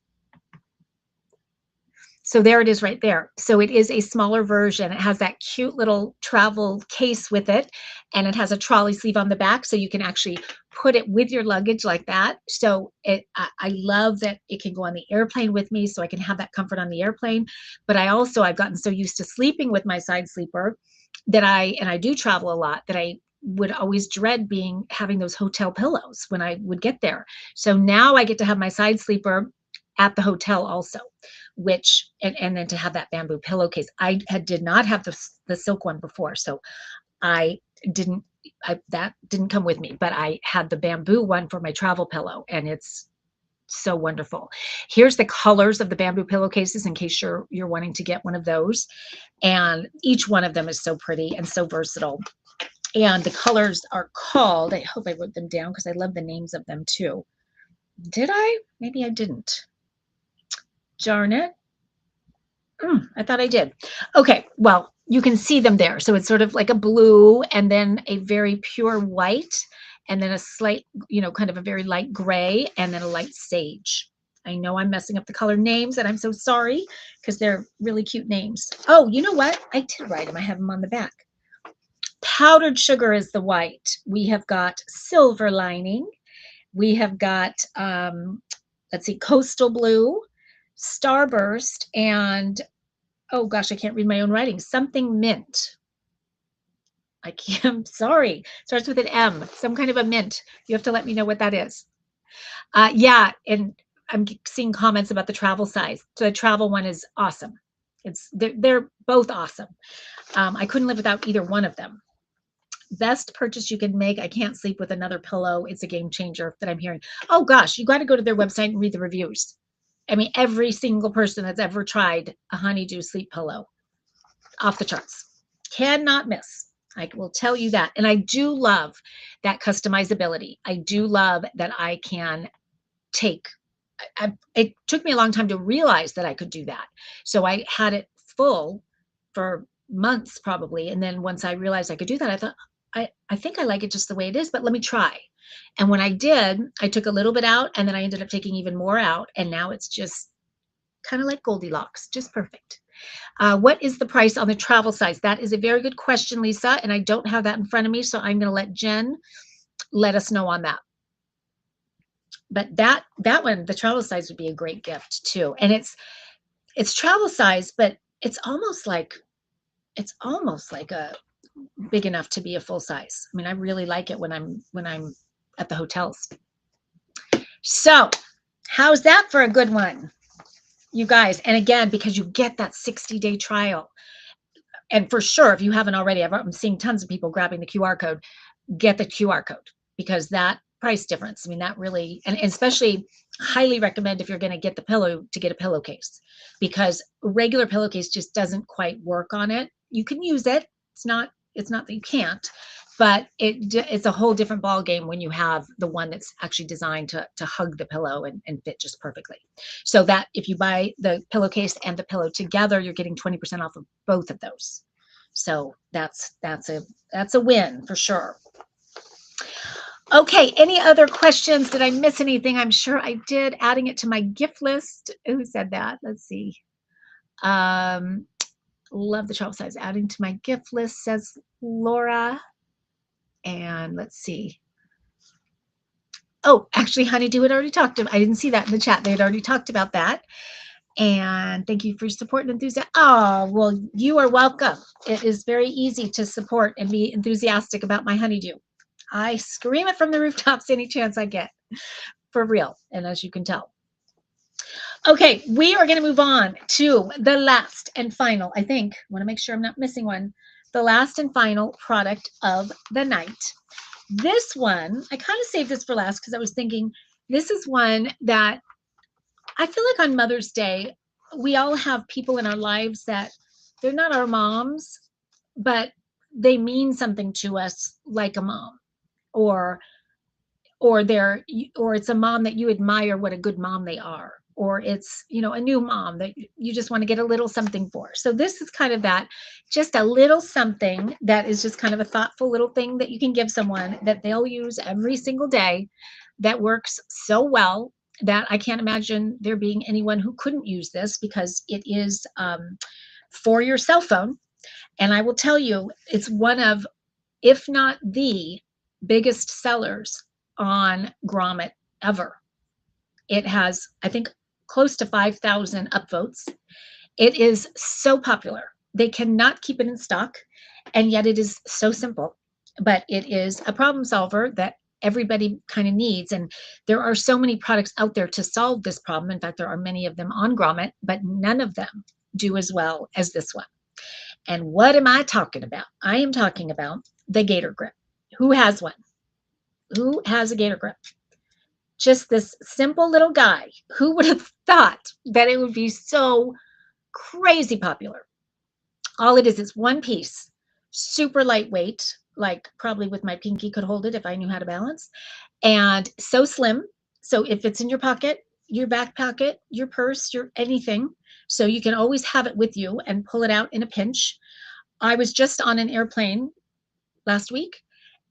So there it is right there. So it is a smaller version. It has that cute little travel case with it, and it has a trolley sleeve on the back, so you can actually put it with your luggage like that. So I love that it can go on the airplane with me, so I can have that comfort on the airplane. But I've gotten so used to sleeping with my side sleeper that I do travel a lot, that I would always dread having those hotel pillows when I would get there. So now I get to have my side sleeper at the hotel also, and then to have that bamboo pillowcase. I did not have the silk one before. So that didn't come with me, but I had the bamboo one for my travel pillow, and it's so wonderful. Here's the colors of the bamboo pillowcases in case you're wanting to get one of those. And each one of them is so pretty and so versatile. And the colors are called, I hope I wrote them down because I love the names of them too. Did I? Maybe I didn't. Darn it. I thought I did. Okay, well, you can see them there. So it's sort of like a blue and then a very pure white and then a slight, kind of a very light gray and then a light sage. I know I'm messing up the color names and I'm so sorry because they're really cute names. Oh, you know what? I did write them. I have them on the back. Powdered sugar is the white. We have got silver lining. We have got, let's see, coastal blue, starburst, and oh gosh, I can't read my own writing. Something mint. I'm sorry. Starts with an M. Some kind of a mint. You have to let me know what that is. Yeah, and I'm seeing comments about the travel size. So the travel one is awesome. They're both awesome. I couldn't live without either one of them. Best purchase you can make. I can't sleep with another pillow. It's a game changer that I'm hearing. Oh gosh, you got to go to their website and read the reviews. I mean, every single person that's ever tried a honeydew sleep pillow, off the charts. Cannot miss. I will tell you that. And I do love that customizability. I do love that I can take, it took me a long time to realize that I could do that. So I had it full for months probably. And then once I realized I could do that, I thought, I think I like it just the way it is, but let me try. And when I did, I took a little bit out and then I ended up taking even more out. And now it's just kind of like Goldilocks, just perfect. What is the price on the travel size? That is a very good question, Lisa, and I don't have that in front of me, so I'm going to let Jen let us know on that. But that one, the travel size would be a great gift too. And it's travel size, but it's almost like a big enough to be a full size. I mean, I really like it when I'm at the hotels. So, how's that for a good one, you guys? And again, because you get that 60-day trial. And for sure, if you haven't already, I'm seeing tons of people grabbing the QR code, get the QR code because that price difference, I mean, that really, and especially highly recommend if you're going to get the pillow to get a pillowcase because a regular pillowcase just doesn't quite work on it. You can use it. It's not that you can't, but it's a whole different ball game when you have the one that's actually designed to hug the pillow and fit just perfectly. So that if you buy the pillowcase and the pillow together, you're getting 20% off of both of those. So that's a win for sure. Okay, any other questions? Did I miss anything? I'm sure I did. Adding it to my gift list. Who said that? Let's see. Love the travel size. Adding to my gift list, says Laura. And let's see. Oh, actually, Honeydew had already talked about. I didn't see that in the chat. They had already talked about that. And thank you for your support and enthusiasm. Oh, well, you are welcome. It is very easy to support and be enthusiastic about my honeydew. I scream it from the rooftops any chance I get, for real. And as you can tell. Okay, we are going to move on to the last and final, I think, I want to make sure I'm not missing one, the last and final product of the night. This one, I kind of saved this for last because I was thinking this is one that I feel like on Mother's Day, we all have people in our lives that they're not our moms, but they mean something to us like a mom, or it's a mom that you admire what a good mom they are, or it's, a new mom that you just want to get a little something for. So this is kind of that, just a little something that is just kind of a thoughtful little thing that you can give someone that they'll use every single day that works so well that I can't imagine there being anyone who couldn't use this because it is for your cell phone. And I will tell you, it's one of, if not the biggest sellers on Grommet ever. It has, I think, close to 5,000 upvotes. It is so popular. They cannot keep it in stock, and yet it is so simple. But it is a problem solver that everybody kind of needs. And there are so many products out there to solve this problem. In fact, there are many of them on Grommet, but none of them do as well as this one. And what am I talking about? I am talking about the Gator Grip. Who has one? Who has a Gator Grip? Just this simple little guy. Who would have thought that it would be so crazy popular? All it is one piece, super lightweight, like probably with my pinky could hold it if I knew how to balance, and so slim. So if it's in your pocket, your back pocket, your purse, your anything, so you can always have it with you and pull it out in a pinch. I was just on an airplane last week,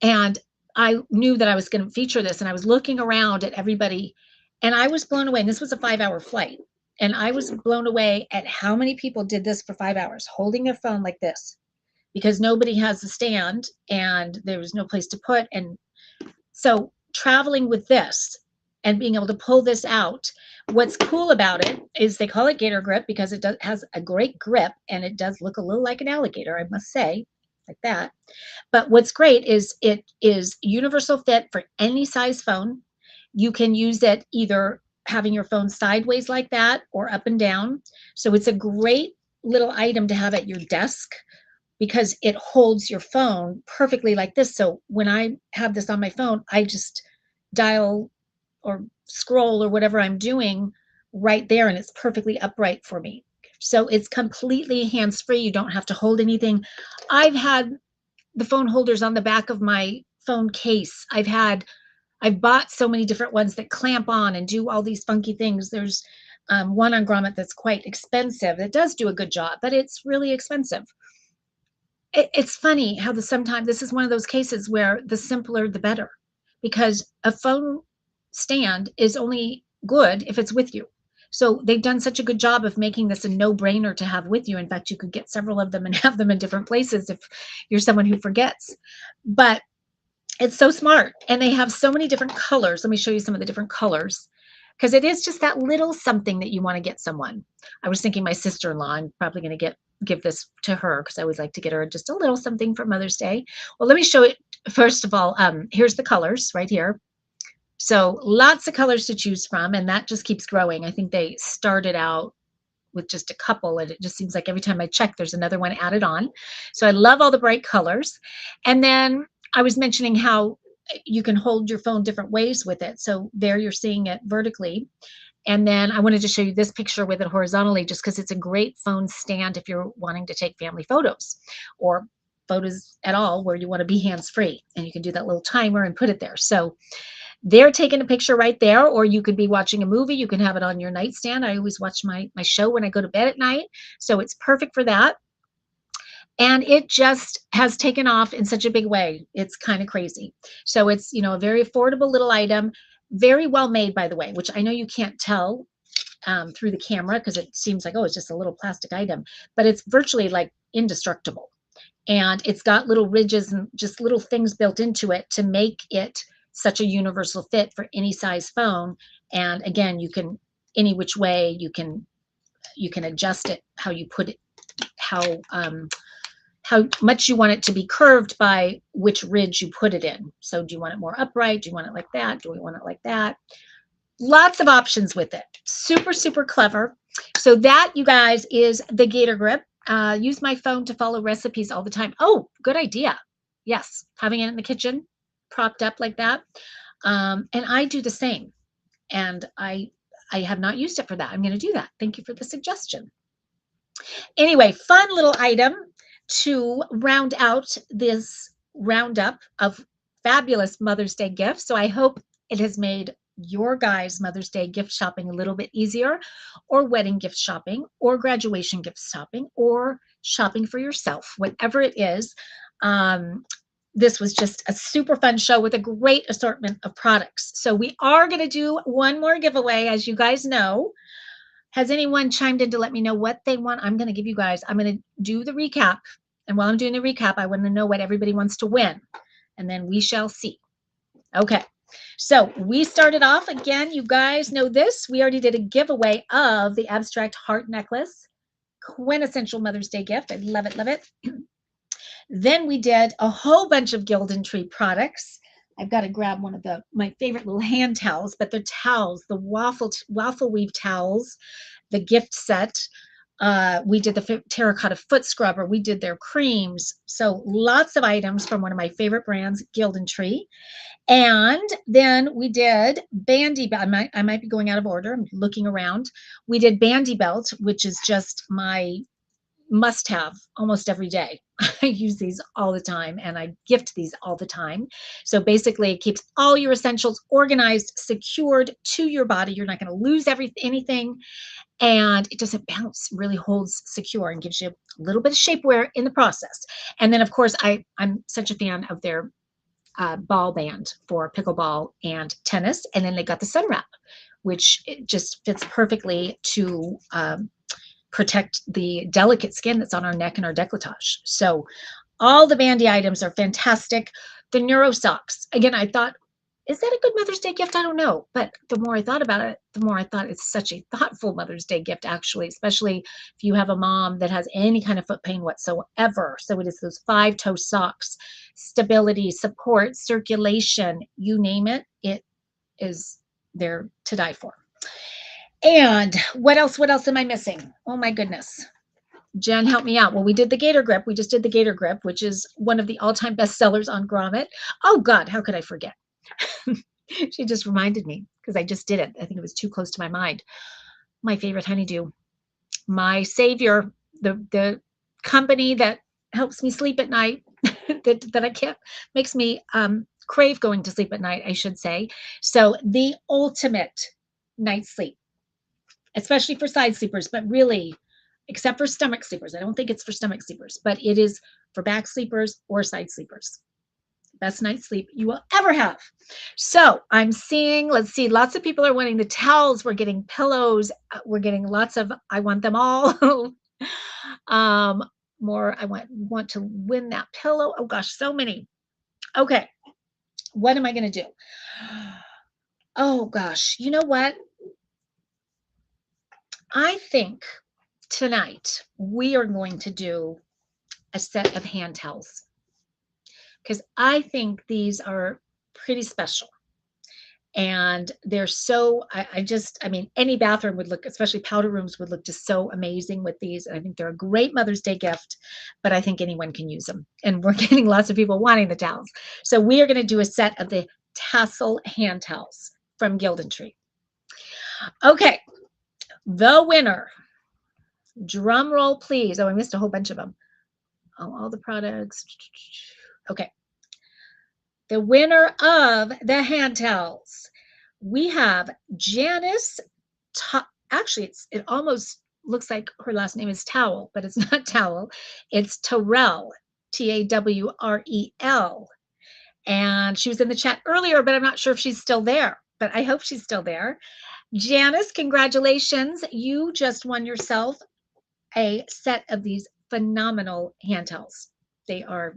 and I knew that I was going to feature this, and I was looking around at everybody, and I was blown away. And this was a 5-hour flight, and I was blown away at how many people did this for 5 hours, holding their phone like this, because nobody has a stand and there was no place to put. And so traveling with this and being able to pull this out, what's cool about it is they call it Gator Grip because it has a great grip, and it does look a little like an alligator, I must say, like that. But what's great is it is universal fit for any size phone. You can use it either having your phone sideways like that or up and down. So it's a great little item to have at your desk because it holds your phone perfectly like this. So when I have this on my phone, I just dial or scroll or whatever I'm doing right there, and it's perfectly upright for me. So it's completely hands-free. You don't have to hold anything. I've had the phone holders on the back of my phone case. I've bought so many different ones that clamp on and do all these funky things. There's one on Grommet that's quite expensive. It does do a good job, but it's really expensive. It's funny how sometimes this is one of those cases where the simpler the better, because a phone stand is only good if it's with you. So they've done such a good job of making this a no-brainer to have with you. In fact, you could get several of them and have them in different places if you're someone who forgets. But it's so smart, and they have so many different colors. Let me show you some of the different colors, because it is just that little something that you want to get someone. I was thinking my sister-in-law, I'm probably going to give this to her because I always like to get her just a little something for Mother's Day. Well, let me show it. First of all, here's the colors right here. So lots of colors to choose from, and that just keeps growing. I think they started out with just a couple, and it just seems like every time I check, there's another one added on. So I love all the bright colors. And then I was mentioning how you can hold your phone different ways with it. So there you're seeing it vertically. And then I wanted to show you this picture with it horizontally, just because it's a great phone stand if you're wanting to take family photos or photos at all where you want to be hands-free, and you can do that little timer and put it there. So they're taking a picture right there, or you could be watching a movie. You can have it on your nightstand. I always watch my show when I go to bed at night. So it's perfect for that. And it just has taken off in such a big way. It's kind of crazy. So it's, a very affordable little item, very well made, by the way, which I know you can't tell through the camera because it seems like, oh, it's just a little plastic item, but it's virtually like indestructible. And it's got little ridges and just little things built into it to make it such a universal fit for any size phone. And again, you can, any which way, you can adjust it, how you put it, how much you want it to be curved by which ridge you put it in. So do you want it more upright? Do you want it like that? Do we want it like that? Lots of options with it. Super, super clever. So that, you guys, is the Gator Grip. Use my phone to follow recipes all the time. Oh, good idea. Yes, having it in the kitchen, propped up like that. And I do the same. And I have not used it for that. I'm going to do that. Thank you for the suggestion. Anyway, fun little item to round out this roundup of fabulous Mother's Day gifts. So I hope it has made your guys' Mother's Day gift shopping a little bit easier, or wedding gift shopping, or graduation gift shopping, or shopping for yourself, whatever it is. This was just a super fun show with a great assortment of products. So we are going to do one more giveaway, as you guys know. Has anyone chimed in to let me know what they want? I'm going to give you guys, I'm going to do the recap. And while I'm doing the recap, I want to know what everybody wants to win. And then we shall see. Okay. So we started off again. You guys know this. We already did a giveaway of the abstract heart necklace. Quintessential Mother's Day gift. I love it, love it. Then we did a whole bunch of Gildan Tree products. I've got to grab one of my favorite little hand towels, but they're towels, the waffle weave towels, the gift set. We did the terracotta foot scrubber. We did their creams. So lots of items from one of my favorite brands, Tree. And then we did Bandy Belt. I might be going out of order. I'm looking around. We did Bandy Belt, which is just my must have almost every day. I use these all the time and I gift these all the time. So basically it keeps all your essentials organized, secured to your body. You're not going to lose anything. And it doesn't bounce, really holds secure and gives you a little bit of shapewear in the process. And then of course, I'm such a fan of their ball band for pickleball and tennis. And then they got the sun wrap, which it just fits perfectly to protect the delicate skin that's on our neck and our décolletage. So all the Bandy items are fantastic. The Neuro socks, again, I thought, is that a good Mother's Day gift? I don't know. But the more I thought about it, the more I thought it's such a thoughtful Mother's Day gift, actually, especially if you have a mom that has any kind of foot pain whatsoever. So it is those 5-toe socks, stability, support, circulation, you name it, it is there to die for. And what else am I missing? Oh my goodness. Jen, help me out. Well, we did the Gator Grip. We just did the Gator Grip, which is one of the all-time bestsellers on Grommet. Oh God, how could I forget? She just reminded me because I just did it. I think it was too close to my mind. My favorite honeydew, my savior, the company that helps me sleep at night, that I can't, makes me crave going to sleep at night, I should say. So the ultimate night's sleep, especially for side sleepers, but really, except for stomach sleepers. I don't think it's for stomach sleepers, but it is for back sleepers or side sleepers. Best night's sleep you will ever have. So I'm seeing, let's see, lots of people are wanting the towels. We're getting pillows. We're getting lots of, I want them all. More, I want to win that pillow. Oh gosh, so many. Okay. What am I going to do? Oh gosh, you know what? I think tonight we are going to do a set of hand towels because I think these are pretty special. And they're so, I mean, any bathroom would look, especially powder rooms would look just so amazing with these. And I think they're a great Mother's Day gift, but I think anyone can use them. And we're getting lots of people wanting the towels. So we are going to do a set of the tassel hand towels from Tree. Okay, the winner. Drum roll, please. Oh, I missed a whole bunch of them. Oh, all the products. Okay. The winner of the hand towels, we have Janice. Actually, it almost looks like her last name is Towel, but it's not Towel. It's Tawrell, Tawrel. And she was in the chat earlier, but I'm not sure if she's still there, but I hope she's still there. Janice, congratulations. You just won yourself a set of these phenomenal hand towels. They are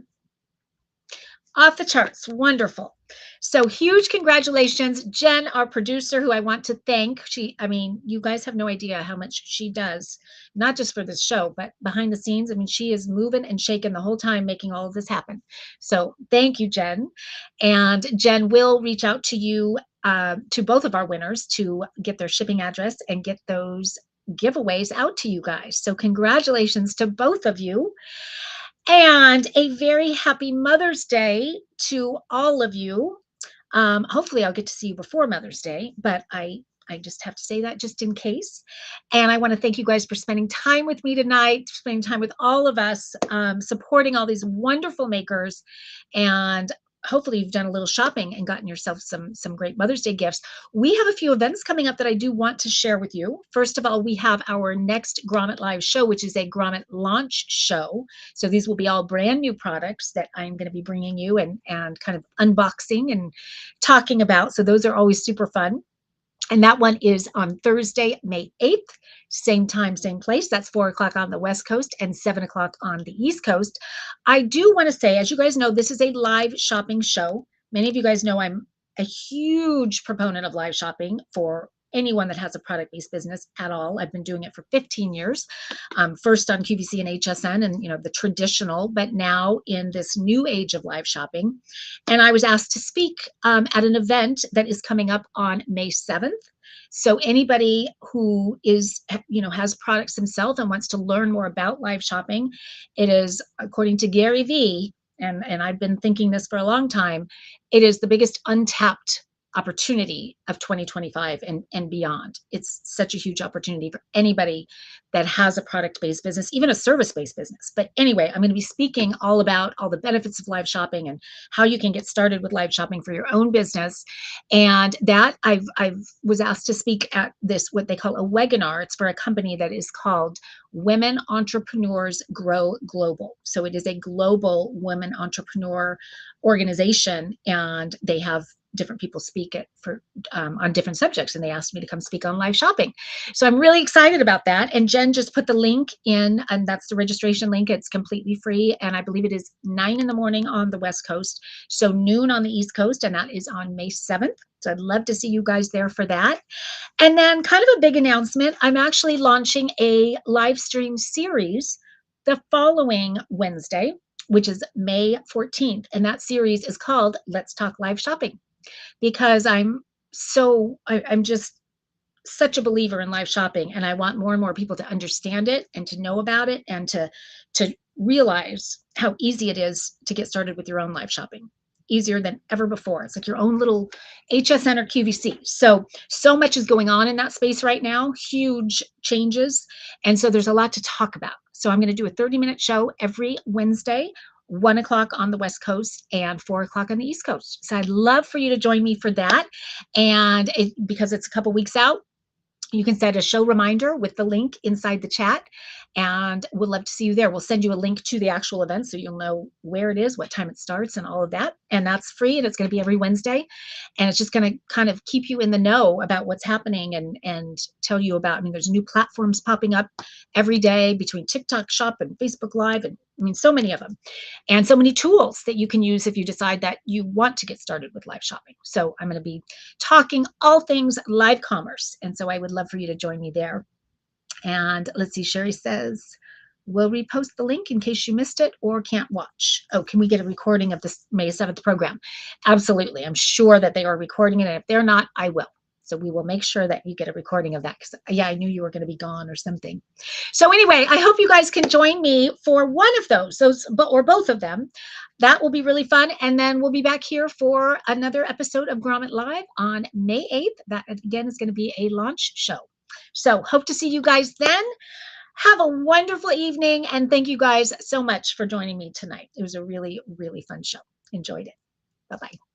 off the charts. Wonderful. So huge congratulations, Jen, our producer, who I want to thank. I mean, you guys have no idea how much she does, not just for this show, but behind the scenes. I mean, she is moving and shaking the whole time, making all of this happen. So thank you, Jen. And Jen will reach out to you, to both of our winners, to get their shipping address and get those giveaways out to you guys. So congratulations to both of you. And a very happy Mother's Day to all of you. Hopefully I'll get to see you before Mother's Day, but I just have to say that just in case. And I want to thank you guys for spending time with me tonight, spending time with all of us, supporting all these wonderful makers. And hopefully you've done a little shopping and gotten yourself some great Mother's Day gifts. We have a few events coming up that I do want to share with you. First of all, we have our next Grommet Live show, which is a Grommet launch show. So these will be all brand new products that I'm going to be bringing you and kind of unboxing and talking about. So those are always super fun. And that one is on Thursday, May 8th, same time, same place. That's 4 o'clock on the West Coast and 7 o'clock on the East Coast. I do want to say, as you guys know, this is a live shopping show. Many of you guys know I'm a huge proponent of live shopping for anyone that has a product-based business at all. I've been doing it for 15 years, first on QVC and HSN and, the traditional, but now in this new age of live shopping. And I was asked to speak at an event that is coming up on May 7th. So anybody who is, has products themselves and wants to learn more about live shopping, it is, according to Gary Vee, and I've been thinking this for a long time, it is the biggest untapped opportunity of 2025 and beyond. It's such a huge opportunity for anybody that has a product-based business, even a service-based business. But anyway, I'm going to be speaking all about all the benefits of live shopping and how you can get started with live shopping for your own business. And that I was asked to speak at this, what they call a webinar. It's for a company that is called Women Entrepreneurs Grow Global. So it is a global women entrepreneur organization, and they have different people speak it for on different subjects, and they asked me to come speak on live shopping. So I'm really excited about that. And Jen just put the link in, and that's the registration link. It's completely free, and I believe it is 9 in the morning on the West Coast, so noon on the East Coast, and that is on May 7th. So I'd love to see you guys there for that. And then, kind of a big announcement, I'm actually launching a live stream series the following Wednesday, which is May 14th, and that series is called Let's Talk Live Shopping, because I'm just such a believer in live shopping, and I want more and more people to understand it and to know about it and to realize how easy it is to get started with your own live shopping. Easier than ever before. It's like your own little HSN or QVC. So much is going on in that space right now, huge changes. And so there's a lot to talk about. So I'm going to do a 30-minute show every Wednesday, 1 o'clock on the West Coast and 4 o'clock on the East Coast. So I'd love for you to join me for that. And because it's a couple weeks out, you can set a show reminder with the link inside the chat, and we'd love to see you there. We'll send you a link to the actual event so you'll know where it is, what time it starts, and all of that. And that's free, and it's going to be every Wednesday. And it's just going to kind of keep you in the know about what's happening and tell you about, there's new platforms popping up every day between TikTok Shop and Facebook Live, and so many of them, and so many tools that you can use if you decide that you want to get started with live shopping. So I'm going to be talking all things live commerce. And so I would love for you to join me there. And let's see, Sherry says, we'll repost the link in case you missed it or can't watch. Oh, can we get a recording of this May 7th program? Absolutely. I'm sure that they are recording it. And if they're not, I will. So we will make sure that you get a recording of that. Because I knew you were going to be gone or something. So anyway, I hope you guys can join me for one of those or both of them. That will be really fun. And then we'll be back here for another episode of Grommet Live on May 8th. That, again, is going to be a launch show. So hope to see you guys then. Have a wonderful evening. And thank you guys so much for joining me tonight. It was a really, really fun show. Enjoyed it. Bye-bye.